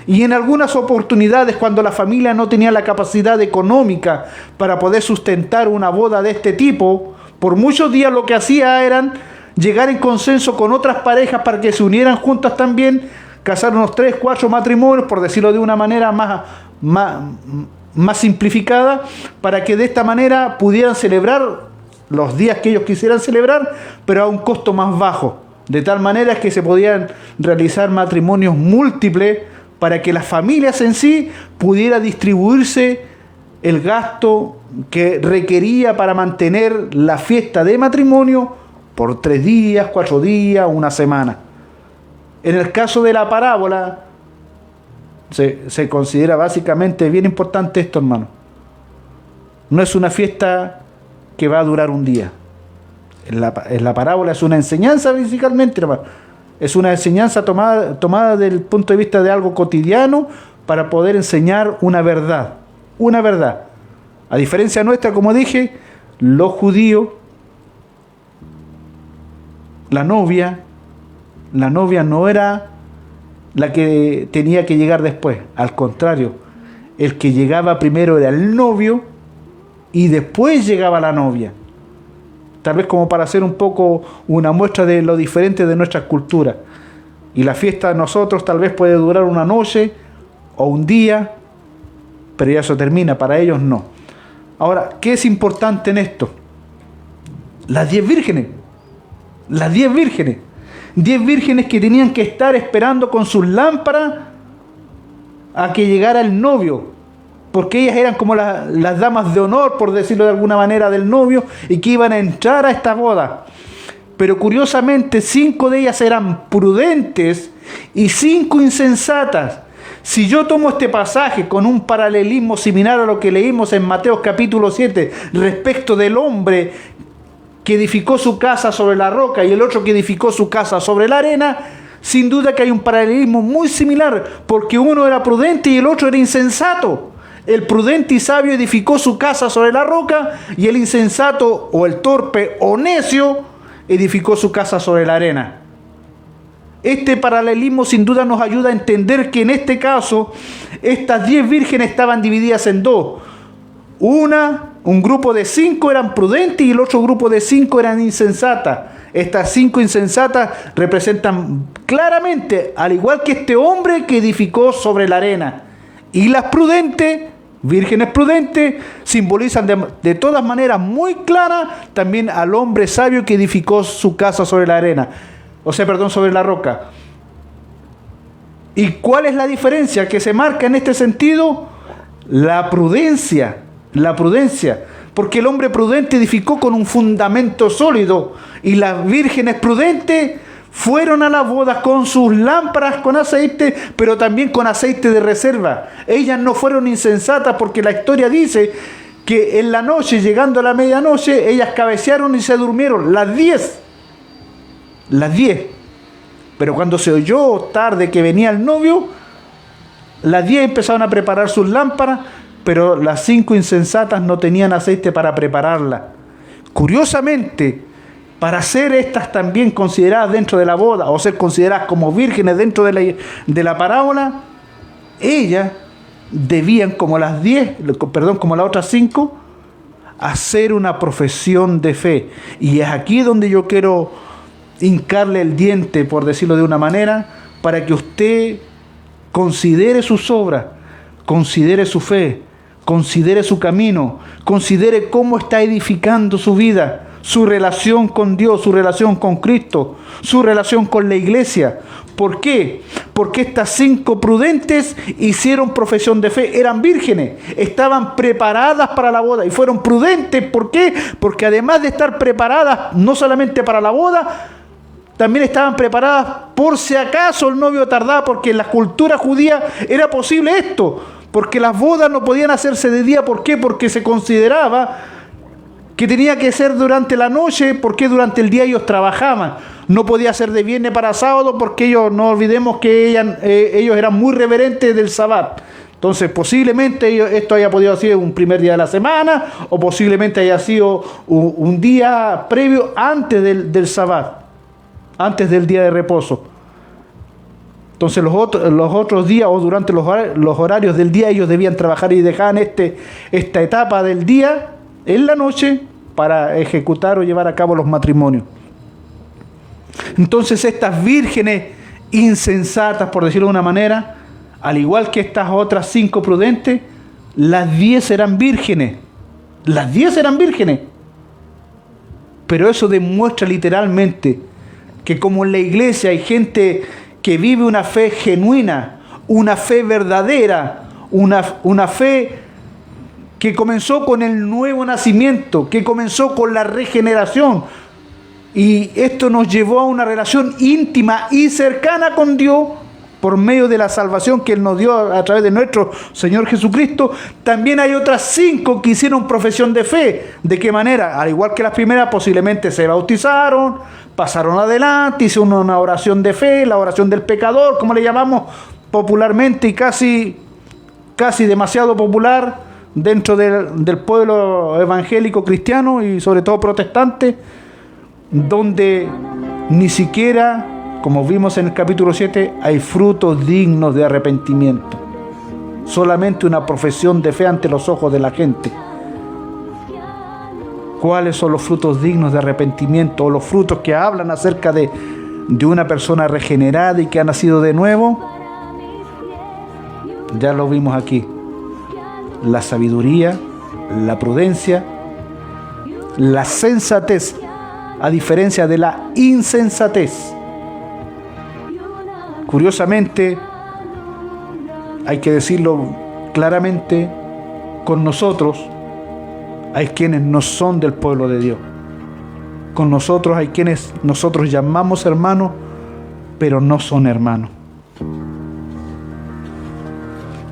Y en algunas oportunidades, cuando la familia no tenía la capacidad económica para poder sustentar una boda de este tipo, por muchos días lo que hacía eran llegar en consenso con otras parejas para que se unieran juntas también, casar unos 3, 4 matrimonios, por decirlo de una manera más simplificada, para que de esta manera pudieran celebrar los días que ellos quisieran celebrar, pero a un costo más bajo, de tal manera que se podían realizar matrimonios múltiples para que las familias en sí pudiera distribuirse el gasto que requería para mantener la fiesta de matrimonio por 3 días, 4 días, una semana. En el caso de la parábola, se considera básicamente bien importante esto, hermano. No es una fiesta que va a durar un día. En la parábola es una enseñanza principalmente, hermano. Es una enseñanza tomada desde el punto de vista de algo cotidiano para poder enseñar una verdad. Una verdad. A diferencia nuestra, como dije, los judíos, la novia no era la que tenía que llegar después. Al contrario, el que llegaba primero era el novio y después llegaba la novia. Tal vez como para hacer un poco una muestra de lo diferente de nuestra cultura. Y la fiesta de nosotros tal vez puede durar una noche o un día, pero ya eso termina, para ellos no. Ahora, ¿qué es importante en esto? Las 10 vírgenes. Las 10 vírgenes. 10 vírgenes que tenían que estar esperando con sus lámparas a que llegara el novio, porque ellas eran como las damas de honor, por decirlo de alguna manera, del novio, y que iban a entrar a esta boda. Pero curiosamente 5 de ellas eran prudentes y 5 insensatas. Si yo tomo este pasaje con un paralelismo similar a lo que leímos en Mateo capítulo 7 respecto del hombre que edificó su casa sobre la roca y el otro que edificó su casa sobre la arena, sin duda que hay un paralelismo muy similar, porque uno era prudente y el otro era insensato. El prudente y sabio edificó su casa sobre la roca y el insensato o el torpe o necio edificó su casa sobre la arena. Este paralelismo sin duda nos ayuda a entender que en este caso estas 10 vírgenes estaban divididas en dos. Un grupo de 5 eran prudentes y el otro grupo de 5 eran insensatas. Estas 5 insensatas representan claramente, al igual que este hombre que edificó sobre la arena. Y las prudentes, vírgenes prudentes, simbolizan de todas maneras muy claras también al hombre sabio que edificó su casa sobre la arena. Sobre la roca. ¿Y cuál es la diferencia que se marca en este sentido? La prudencia. Porque el hombre prudente edificó con un fundamento sólido y las vírgenes prudentes fueron a la boda con sus lámparas con aceite, pero también con aceite de reserva. Ellas no fueron insensatas, porque la historia dice que en la noche, llegando a la medianoche, ellas cabecearon y se durmieron, las 10. Pero cuando se oyó tarde que venía el novio, las 10 empezaron a preparar sus lámparas, pero las 5 insensatas no tenían aceite para prepararla. Curiosamente, para ser estas también consideradas dentro de la boda, o ser consideradas como vírgenes dentro de la parábola, ellas debían, como las otras 5, hacer una profesión de fe. Y es aquí donde yo quiero hincarle el diente, por decirlo de una manera, para que usted considere sus obras, considere su fe, considere su camino, considere cómo está edificando su vida, su relación con Dios, su relación con Cristo, su relación con la iglesia. ¿Por qué? Porque estas 5 prudentes hicieron profesión de fe, eran vírgenes, estaban preparadas para la boda y fueron prudentes. ¿Por qué? Porque además de estar preparadas no solamente para la boda, también estaban preparadas por si acaso el novio tardaba, porque en la cultura judía era posible esto, porque las bodas no podían hacerse de día. ¿Por qué? Porque se consideraba que tenía que ser durante la noche, porque durante el día ellos trabajaban. No podía ser de viernes para sábado, porque ellos, no olvidemos que ellos eran muy reverentes del Sabbat. Entonces posiblemente esto haya podido ser un primer día de la semana, o posiblemente haya sido un día previo antes del Sabbat, antes del día de reposo. Entonces los otros días, o durante los horarios del día, ellos debían trabajar y dejaban esta etapa del día en la noche para ejecutar o llevar a cabo los matrimonios. Entonces estas vírgenes insensatas, por decirlo de una manera, al igual que estas otras 5 prudentes, las 10 eran vírgenes. Las 10 eran vírgenes. Pero eso demuestra literalmente que como en la iglesia hay gente que vive una fe genuina, una fe verdadera, una fe que comenzó con el nuevo nacimiento, que comenzó con la regeneración, y esto nos llevó a una relación íntima y cercana con Dios por medio de la salvación que Él nos dio a través de nuestro Señor Jesucristo. También hay otras 5 que hicieron profesión de fe. ¿De qué manera? Al igual que las primeras, posiblemente se bautizaron, pasaron adelante, hicieron una oración de fe, la oración del pecador, como le llamamos popularmente, y casi demasiado popular dentro del pueblo evangélico cristiano y sobre todo protestante, donde ni siquiera, como vimos en el capítulo 7, hay frutos dignos de arrepentimiento. Solamente una profesión de fe ante los ojos de la gente. ¿Cuáles son los frutos dignos de arrepentimiento, o los frutos que hablan acerca de de una persona regenerada y que ha nacido de nuevo? Ya lo vimos aquí. La sabiduría, la prudencia, la sensatez, a diferencia de la insensatez. Curiosamente, hay que decirlo claramente, con nosotros hay quienes no son del pueblo de Dios. Con nosotros hay quienes nosotros llamamos hermanos, pero no son hermanos.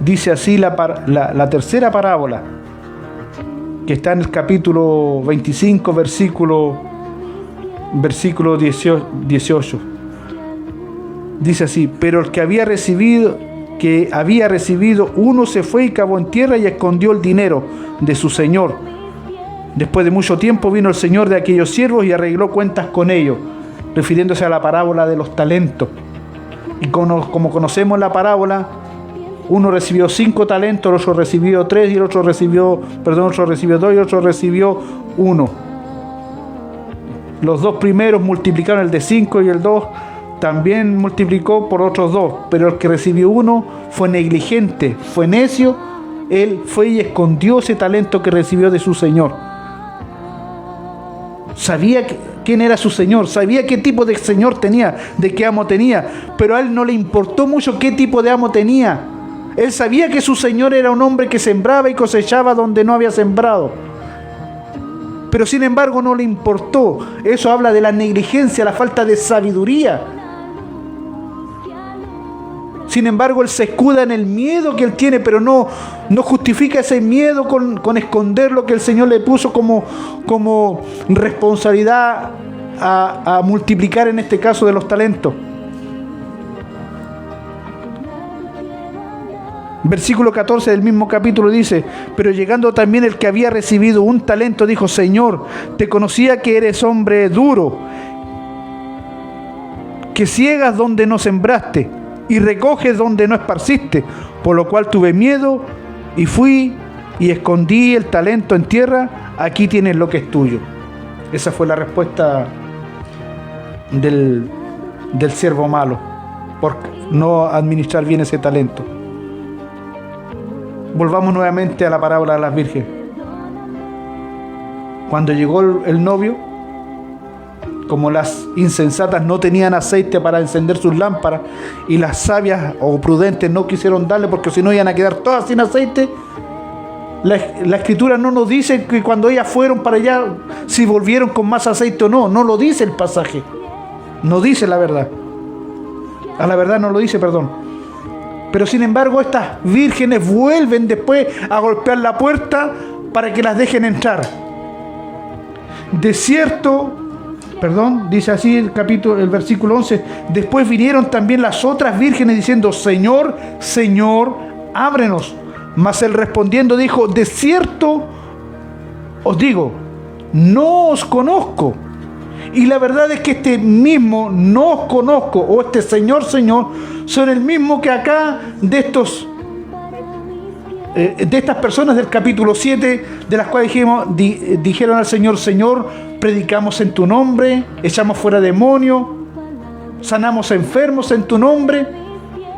Dice así la tercera parábola, que está en el capítulo 25, versículo 18. Dice así: pero el que había recibido uno se fue y cavó en tierra y escondió el dinero de su señor. Después de mucho tiempo vino el señor de aquellos siervos y arregló cuentas con ellos, refiriéndose a la parábola de los talentos. Y como conocemos la parábola, uno recibió 5 talentos, el otro recibió 3 y el otro recibió 2 y el otro recibió 1. Los 2 primeros multiplicaron el de 5 y el 2 también multiplicó por otros 2, pero el que recibió 1 fue negligente, fue necio. Él fue y escondió ese talento que recibió de su señor. Sabía quién era su señor, sabía qué tipo de señor tenía, de qué amo tenía, pero a él no le importó mucho qué tipo de amo tenía. Él sabía que su señor era un hombre que sembraba y cosechaba donde no había sembrado, pero sin embargo no le importó. Eso habla de la negligencia, la falta de sabiduría. Sin embargo, él se escuda en el miedo que él tiene, pero no justifica ese miedo con esconder lo que el Señor le puso como responsabilidad a multiplicar, en este caso, de los talentos. Versículo 14 del mismo capítulo dice: pero llegando también el que había recibido un talento, dijo: Señor, te conocía que eres hombre duro, que ciegas donde no sembraste y recoges donde no esparciste, por lo cual tuve miedo y fui y escondí el talento en tierra. Aquí tienes lo que es tuyo. Esa fue la respuesta del siervo malo por no administrar bien ese talento. Volvamos nuevamente a la parábola de las vírgenes. Cuando llegó el novio, como las insensatas no tenían aceite para encender sus lámparas y las sabias o prudentes no quisieron darle porque si no iban a quedar todas sin aceite, la escritura no nos dice que cuando ellas fueron para allá si volvieron con más aceite o no. No lo dice el pasaje, no dice la verdad. A la verdad no lo dice, perdón. Pero sin embargo estas vírgenes vuelven después a golpear la puerta para que las dejen entrar. De cierto, dice así el versículo 11: después vinieron también las otras vírgenes diciendo: Señor, Señor, ábrenos. Mas él respondiendo dijo: de cierto os digo, no os conozco. Y la verdad es que este mismo no os conozco, o este Señor, Señor, son el mismo que acá de estas personas del capítulo 7, de las cuales dijeron al Señor: Señor, predicamos en tu nombre, echamos fuera demonios, sanamos enfermos en tu nombre.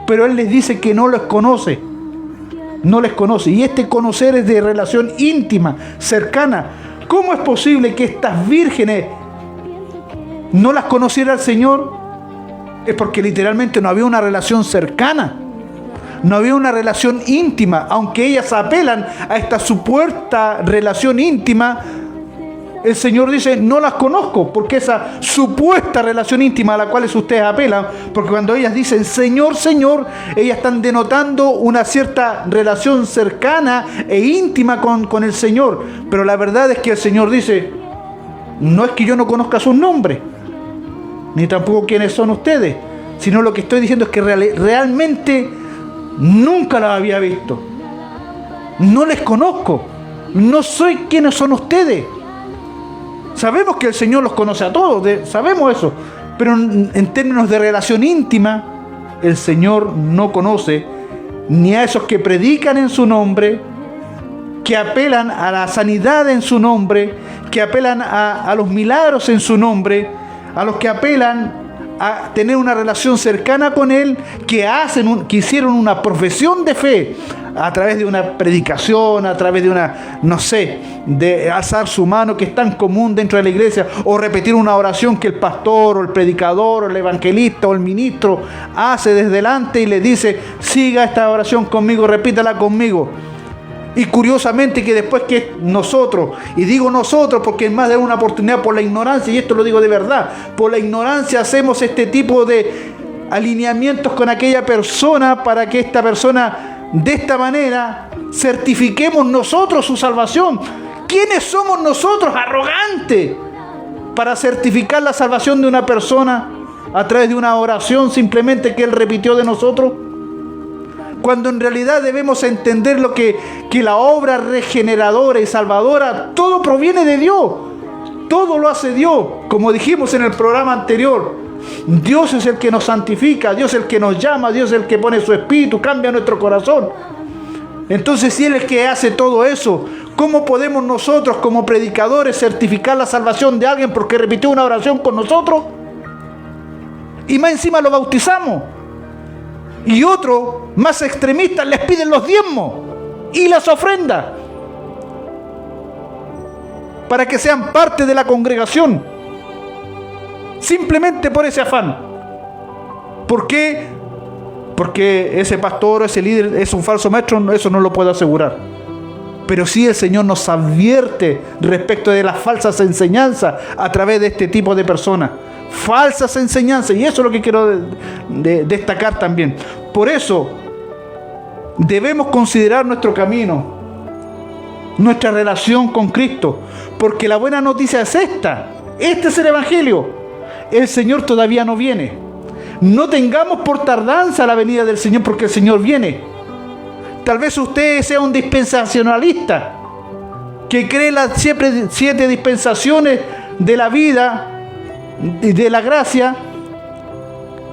Pero Él les dice que no los conoce, no les conoce. Y este conocer es de relación íntima, cercana. ¿Cómo es posible que estas vírgenes no las conociera el Señor? Es porque literalmente no había una relación cercana, no había una relación íntima. Aunque ellas apelan a esta supuesta relación íntima, el Señor dice: no las conozco, porque esa supuesta relación íntima a la cual ustedes apelan, porque cuando ellas dicen Señor, Señor, ellas están denotando una cierta relación cercana e íntima con el Señor. Pero la verdad es que el Señor dice: no es que yo no conozca sus nombres, ni tampoco quiénes son ustedes, sino lo que estoy diciendo es que realmente nunca los había visto, no les conozco, no sé quiénes son ustedes. Sabemos que el Señor los conoce a todos, sabemos eso, pero en términos de relación íntima, el Señor no conoce ni a esos que predican en su nombre, que apelan a la sanidad en su nombre, que apelan a los milagros en su nombre, a los que apelan a tener una relación cercana con Él, que hicieron una profesión de fe a través de una predicación, a través de de alzar su mano, que es tan común dentro de la iglesia, o repetir una oración que el pastor o el predicador o el evangelista o el ministro hace desde delante y le dice: siga esta oración conmigo, repítala conmigo. Y curiosamente que después que nosotros, y digo nosotros porque en más de una oportunidad por la ignorancia, y esto lo digo de verdad, por la ignorancia hacemos este tipo de alineamientos con aquella persona para que esta persona de esta manera certifiquemos nosotros su salvación. ¿Quiénes somos nosotros, arrogantes, para certificar la salvación de una persona a través de una oración simplemente que él repitió de nosotros? Cuando en realidad debemos entender que la obra regeneradora y salvadora, todo proviene de Dios. Todo lo hace Dios. Como dijimos en el programa anterior, Dios es el que nos santifica, Dios es el que nos llama, Dios es el que pone su espíritu, cambia nuestro corazón. Entonces, si Él es el que hace todo eso, ¿cómo podemos nosotros como predicadores certificar la salvación de alguien porque repitió una oración con nosotros? Y más encima lo bautizamos. Y otros, más extremistas, les piden los diezmos y las ofrendas para que sean parte de la congregación, simplemente por ese afán. ¿Por qué? Porque ese pastor o ese líder es un falso maestro, eso no lo puedo asegurar. Pero sí el Señor nos advierte respecto de las falsas enseñanzas a través de este tipo de personas. Falsas enseñanzas, y eso es lo que quiero destacar también. Por eso debemos considerar nuestro camino, nuestra relación con Cristo, porque la buena noticia es esta. Este es el Evangelio. El Señor todavía no viene. No tengamos por tardanza la venida del Señor, porque el Señor viene. Tal vez usted sea un dispensacionalista que cree las 7 dispensaciones de la vida y de la gracia,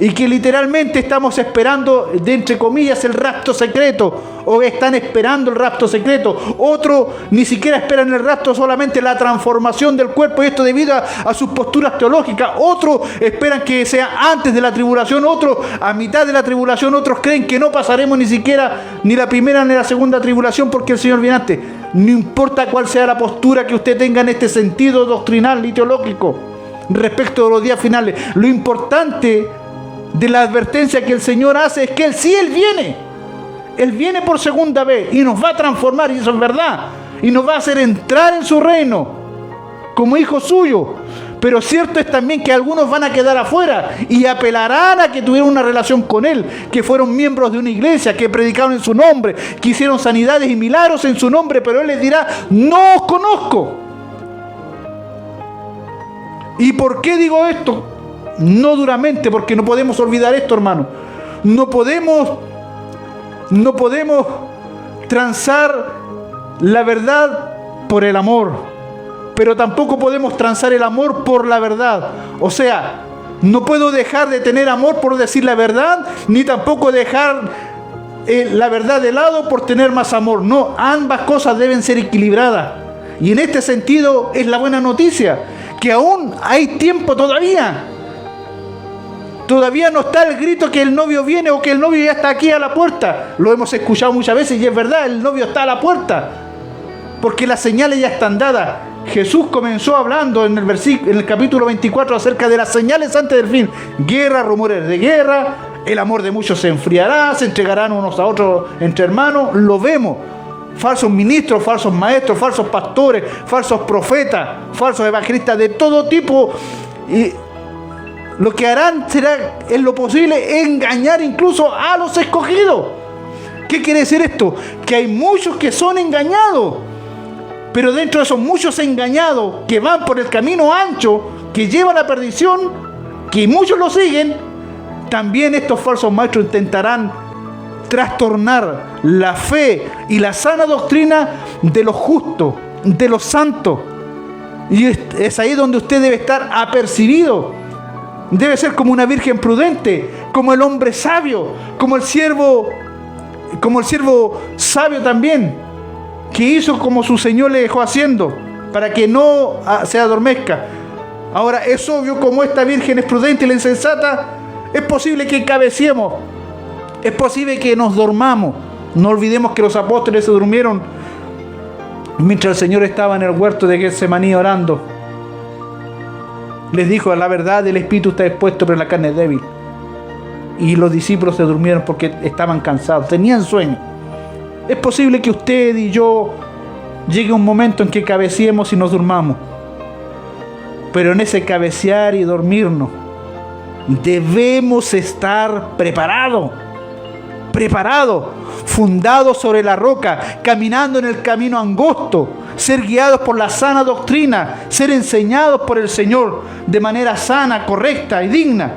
y que literalmente estamos esperando, de entre comillas, el rapto secreto, o están esperando el rapto secreto. Otros ni siquiera esperan el rapto, solamente la transformación del cuerpo, y esto debido a sus posturas teológicas. Otros esperan que sea antes de la tribulación, otros a mitad de la tribulación, otros creen que no pasaremos ni siquiera ni la primera ni la segunda tribulación porque el Señor viene antes. No importa cuál sea la postura que usted tenga en este sentido doctrinal y teológico respecto de los días finales, lo importante de la advertencia que el Señor hace es que Él viene. Él viene por segunda vez y nos va a transformar, y eso es verdad, y nos va a hacer entrar en su reino como hijos suyos. Pero cierto es también que algunos van a quedar afuera y apelarán a que tuvieron una relación con Él, que fueron miembros de una iglesia, que predicaron en su nombre, que hicieron sanidades y milagros en su nombre, pero Él les dirá: no os conozco. ¿Y por qué digo esto? No duramente, porque no podemos olvidar esto, hermano. No podemos transar la verdad por el amor, pero tampoco podemos transar el amor por la verdad. O sea, no puedo dejar de tener amor por decir la verdad, ni tampoco dejar la verdad de lado por tener más amor. No, ambas cosas deben ser equilibradas. Y en este sentido es la buena noticia, que aún hay tiempo todavía. Todavía no está el grito que el novio viene o que el novio ya está aquí a la puerta. Lo hemos escuchado muchas veces y es verdad, el novio está a la puerta, porque las señales ya están dadas. Jesús comenzó hablando en el capítulo 24 acerca de las señales antes del fin. Guerra, rumores de guerra, el amor de muchos se enfriará, se entregarán unos a otros entre hermanos. Lo vemos. Falsos ministros, falsos maestros, falsos pastores, falsos profetas, falsos evangelistas de todo tipo. Y lo que harán será, en lo posible, engañar incluso a los escogidos. ¿Qué quiere decir esto? Que hay muchos que son engañados. Pero dentro de esos muchos engañados que van por el camino ancho, que lleva a la perdición, que muchos lo siguen, también estos falsos maestros intentarán trastornar la fe y la sana doctrina de los justos, de los santos. Y es ahí donde usted debe estar apercibido. Debe ser como una virgen prudente, como el hombre sabio, como el siervo sabio también, que hizo como su Señor le dejó haciendo, para que no se adormezca. Ahora, es obvio, como esta virgen es prudente y la insensata, es posible que cabeciemos, es posible que nos dormamos. No olvidemos que los apóstoles se durmieron mientras el Señor estaba en el huerto de Getsemaní orando. Les dijo: la verdad, el espíritu está dispuesto, pero la carne es débil. Y los discípulos se durmieron porque estaban cansados, tenían sueño. Es posible que usted y yo llegue un momento en que cabeceemos y nos durmamos. Pero en ese cabecear y dormirnos, debemos estar preparados, fundados sobre la roca, caminando en el camino angosto, ser guiados por la sana doctrina, ser enseñados por el Señor de manera sana, correcta y digna.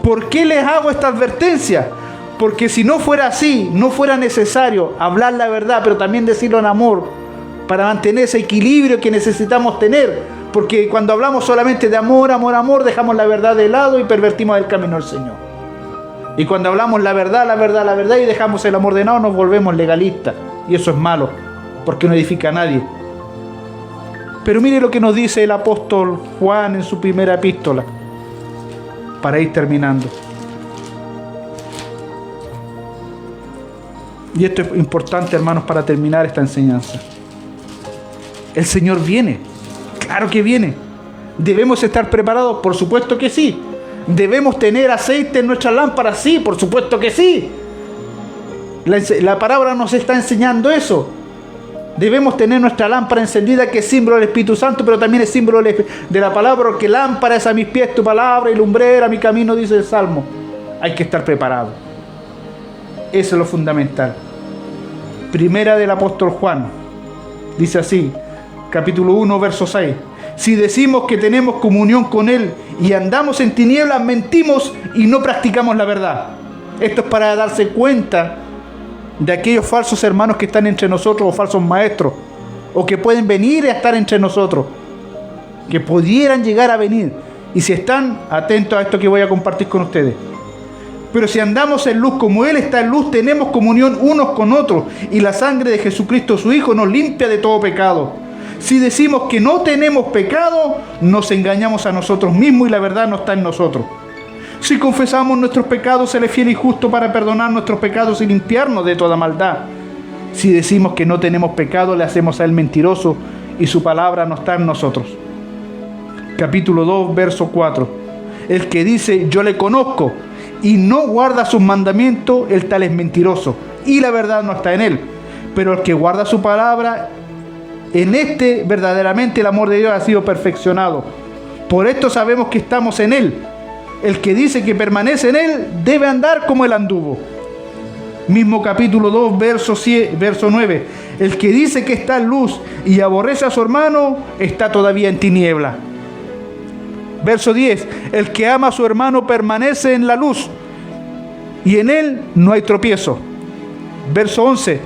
¿Por qué les hago esta advertencia? Porque si no fuera así, no fuera necesario hablar la verdad, pero también decirlo en amor, para mantener ese equilibrio que necesitamos tener. Porque cuando hablamos solamente de amor, dejamos la verdad de lado y pervertimos el camino del Señor. Y cuando hablamos la verdad y dejamos el amor de lado, nos volvemos legalistas. Y eso es malo, porque no edifica a nadie. Pero mire lo que nos dice el apóstol Juan en su primera epístola, para ir terminando. Y esto es importante, hermanos, para terminar esta enseñanza. El Señor viene. Claro que viene. ¿Debemos estar preparados? Por supuesto que sí. ¿Debemos tener aceite en nuestras lámparas? Sí, por supuesto que sí. La palabra nos está enseñando eso. Debemos tener nuestra lámpara encendida, que es símbolo del Espíritu Santo, pero también es símbolo de la palabra, porque lámpara es a mis pies tu palabra y lumbrera a mi camino, dice el Salmo. Hay que estar preparado. Eso es lo fundamental. Primera del apóstol Juan. Dice así, capítulo 1, verso 6. Si decimos que tenemos comunión con Él y andamos en tinieblas, mentimos y no practicamos la verdad. Esto es para darse cuenta de aquellos falsos hermanos que están entre nosotros, o falsos maestros, o que pueden venir a estar entre nosotros, que pudieran llegar a venir. Y si están, atentos a esto que voy a compartir con ustedes. Pero si andamos en luz como Él está en luz, tenemos comunión unos con otros, y la sangre de Jesucristo su Hijo nos limpia de todo pecado. Si decimos que no tenemos pecado, nos engañamos a nosotros mismos y la verdad no está en nosotros. Si confesamos nuestros pecados, Él es fiel y justo para perdonar nuestros pecados y limpiarnos de toda maldad. Si decimos que no tenemos pecado, le hacemos a Él mentiroso y su palabra no está en nosotros. Capítulo 2, verso 4. El que dice, yo le conozco, y no guarda sus mandamientos, el tal es mentiroso, y la verdad no está en él. Pero el que guarda su palabra, en este verdaderamente el amor de Dios ha sido perfeccionado. Por esto sabemos que estamos en él. El que dice que permanece en él debe andar como él anduvo. Mismo capítulo 2, verso 9. El que dice que está en luz y aborrece a su hermano está todavía en tiniebla. Verso 10. El que ama a su hermano permanece en la luz y en él no hay tropiezo. Verso 11.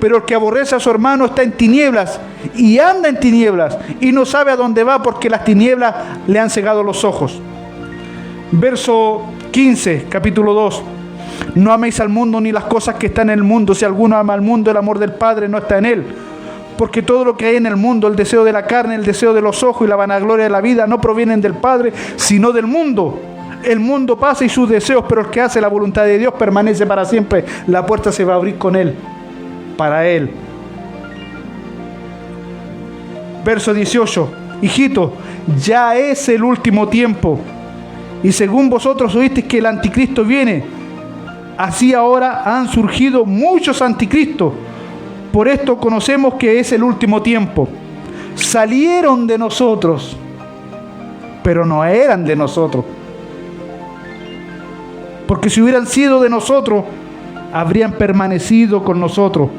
Pero el que aborrece a su hermano está en tinieblas y anda en tinieblas y no sabe a dónde va porque las tinieblas le han cegado los ojos. Verso 15, capítulo 2. No améis al mundo ni las cosas que están en el mundo. Si alguno ama al mundo, el amor del Padre no está en él. Porque todo lo que hay en el mundo, el deseo de la carne, el deseo de los ojos y la vanagloria de la vida, no provienen del Padre, sino del mundo. El mundo pasa y sus deseos, pero el que hace la voluntad de Dios permanece para siempre. La puerta se va a abrir con él, para él. Verso 18. Hijito, ya es el último tiempo. Y según vosotros oísteis que el anticristo viene, así ahora han surgido muchos anticristos. Por esto conocemos que es el último tiempo. Salieron de nosotros, pero no eran de nosotros. Porque si hubieran sido de nosotros, habrían permanecido con nosotros.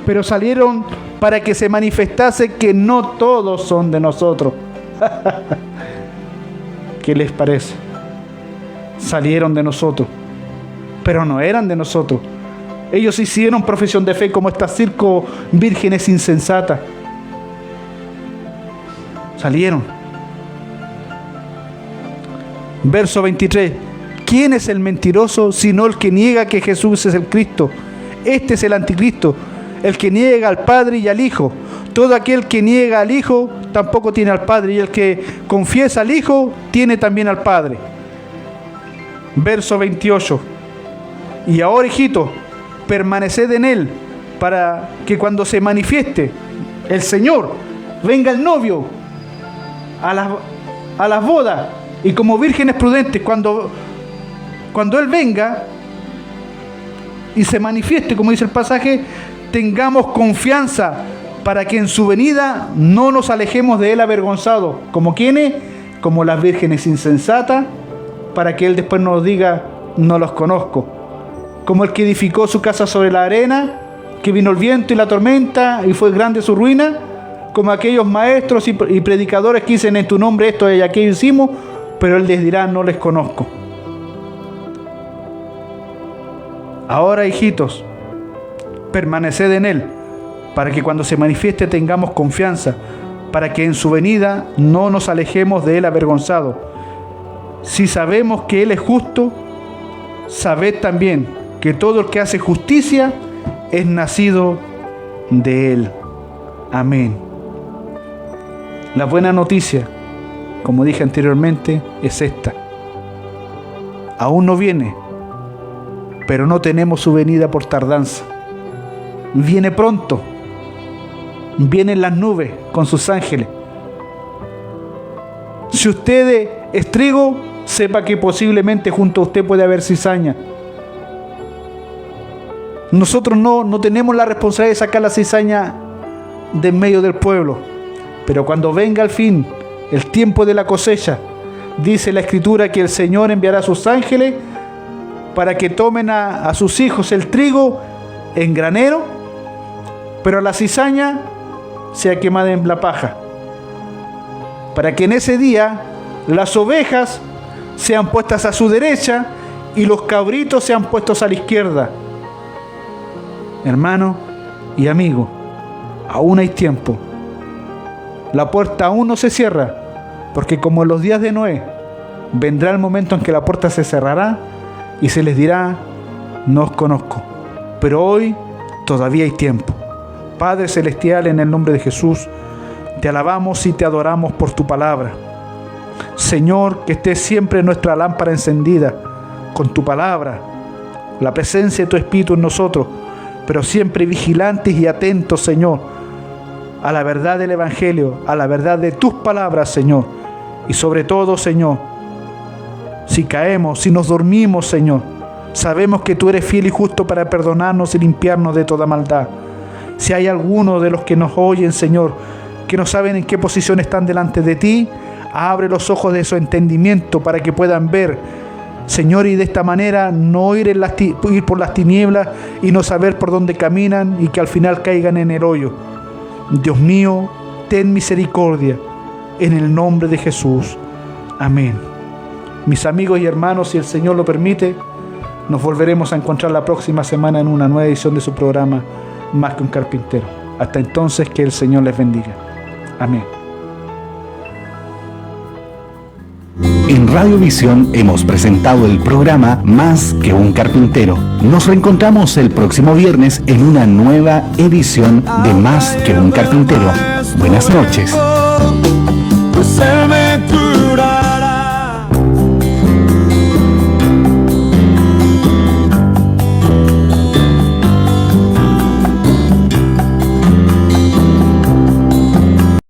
Pero salieron para que se manifestase que no todos son de nosotros. ¿Qué les parece? Salieron de nosotros, pero no eran de nosotros. Ellos hicieron profesión de fe como estas 5 vírgenes insensatas. Salieron. Verso 23. ¿Quién es el mentiroso sino el que niega que Jesús es el Cristo? Este es el anticristo, el que niega al Padre y al Hijo. Todo aquel que niega al Hijo tampoco tiene al Padre, y el que confiesa al Hijo tiene también al Padre. Verso 28. Y ahora, hijitos, permaneced en Él, para que cuando se manifieste el Señor, venga el novio a las bodas, y como vírgenes prudentes, cuando Él venga y se manifieste, como dice el pasaje, tengamos confianza para que en su venida no nos alejemos de Él avergonzados. ¿Como quiénes? Como las vírgenes insensatas, para que Él después nos diga, no los conozco. Como el que edificó su casa sobre la arena, que vino el viento y la tormenta y fue grande su ruina. Como aquellos maestros y predicadores que dicen en tu nombre esto y aquello hicimos, pero Él les dirá, no les conozco. Ahora, hijitos, permaneced en Él, para que cuando se manifieste tengamos confianza, para que en su venida no nos alejemos de Él avergonzados. Si sabemos que Él es justo, sabed también que todo el que hace justicia es nacido de Él. Amén. La buena noticia, como dije anteriormente, es esta. Aún no viene, pero no tenemos su venida por tardanza. Viene pronto. Viene en las nubes con sus ángeles. Si usted es trigo, sepa que posiblemente junto a usted puede haber cizaña. Nosotros no tenemos la responsabilidad de sacar la cizaña de en medio del pueblo. Pero cuando venga al fin, el tiempo de la cosecha, dice la Escritura que el Señor enviará a sus ángeles para que tomen a sus hijos el trigo en granero, pero la cizaña sea quemada en la paja. Para que en ese día las ovejas sean puestas a su derecha y los cabritos sean puestos a la izquierda. Hermano y amigo, aún hay tiempo. La puerta aún no se cierra, porque como en los días de Noé, vendrá el momento en que la puerta se cerrará y se les dirá, no os conozco. Pero hoy todavía hay tiempo. Padre Celestial, en el nombre de Jesús, te alabamos y te adoramos por tu palabra. Señor, que esté siempre nuestra lámpara encendida con tu palabra, la presencia de tu Espíritu en nosotros, pero siempre vigilantes y atentos, Señor, a la verdad del Evangelio, a la verdad de tus palabras, Señor. Y sobre todo, Señor, si caemos, si nos dormimos, Señor, sabemos que tú eres fiel y justo para perdonarnos y limpiarnos de toda maldad. Si hay alguno de los que nos oyen, Señor, que no saben en qué posición están delante de ti, abre los ojos de su entendimiento para que puedan ver, Señor, y de esta manera no ir por las tinieblas y no saber por dónde caminan y que al final caigan en el hoyo. Dios mío, ten misericordia en el nombre de Jesús. Amén. Mis amigos y hermanos, si el Señor lo permite, nos volveremos a encontrar la próxima semana en una nueva edición de su programa Más que un Carpintero. Hasta entonces, que el Señor les bendiga. Amén. En Radiovisión hemos presentado el programa Más que un Carpintero. Nos reencontramos el próximo viernes en una nueva edición de Más que un Carpintero. Buenas noches. Pues Él me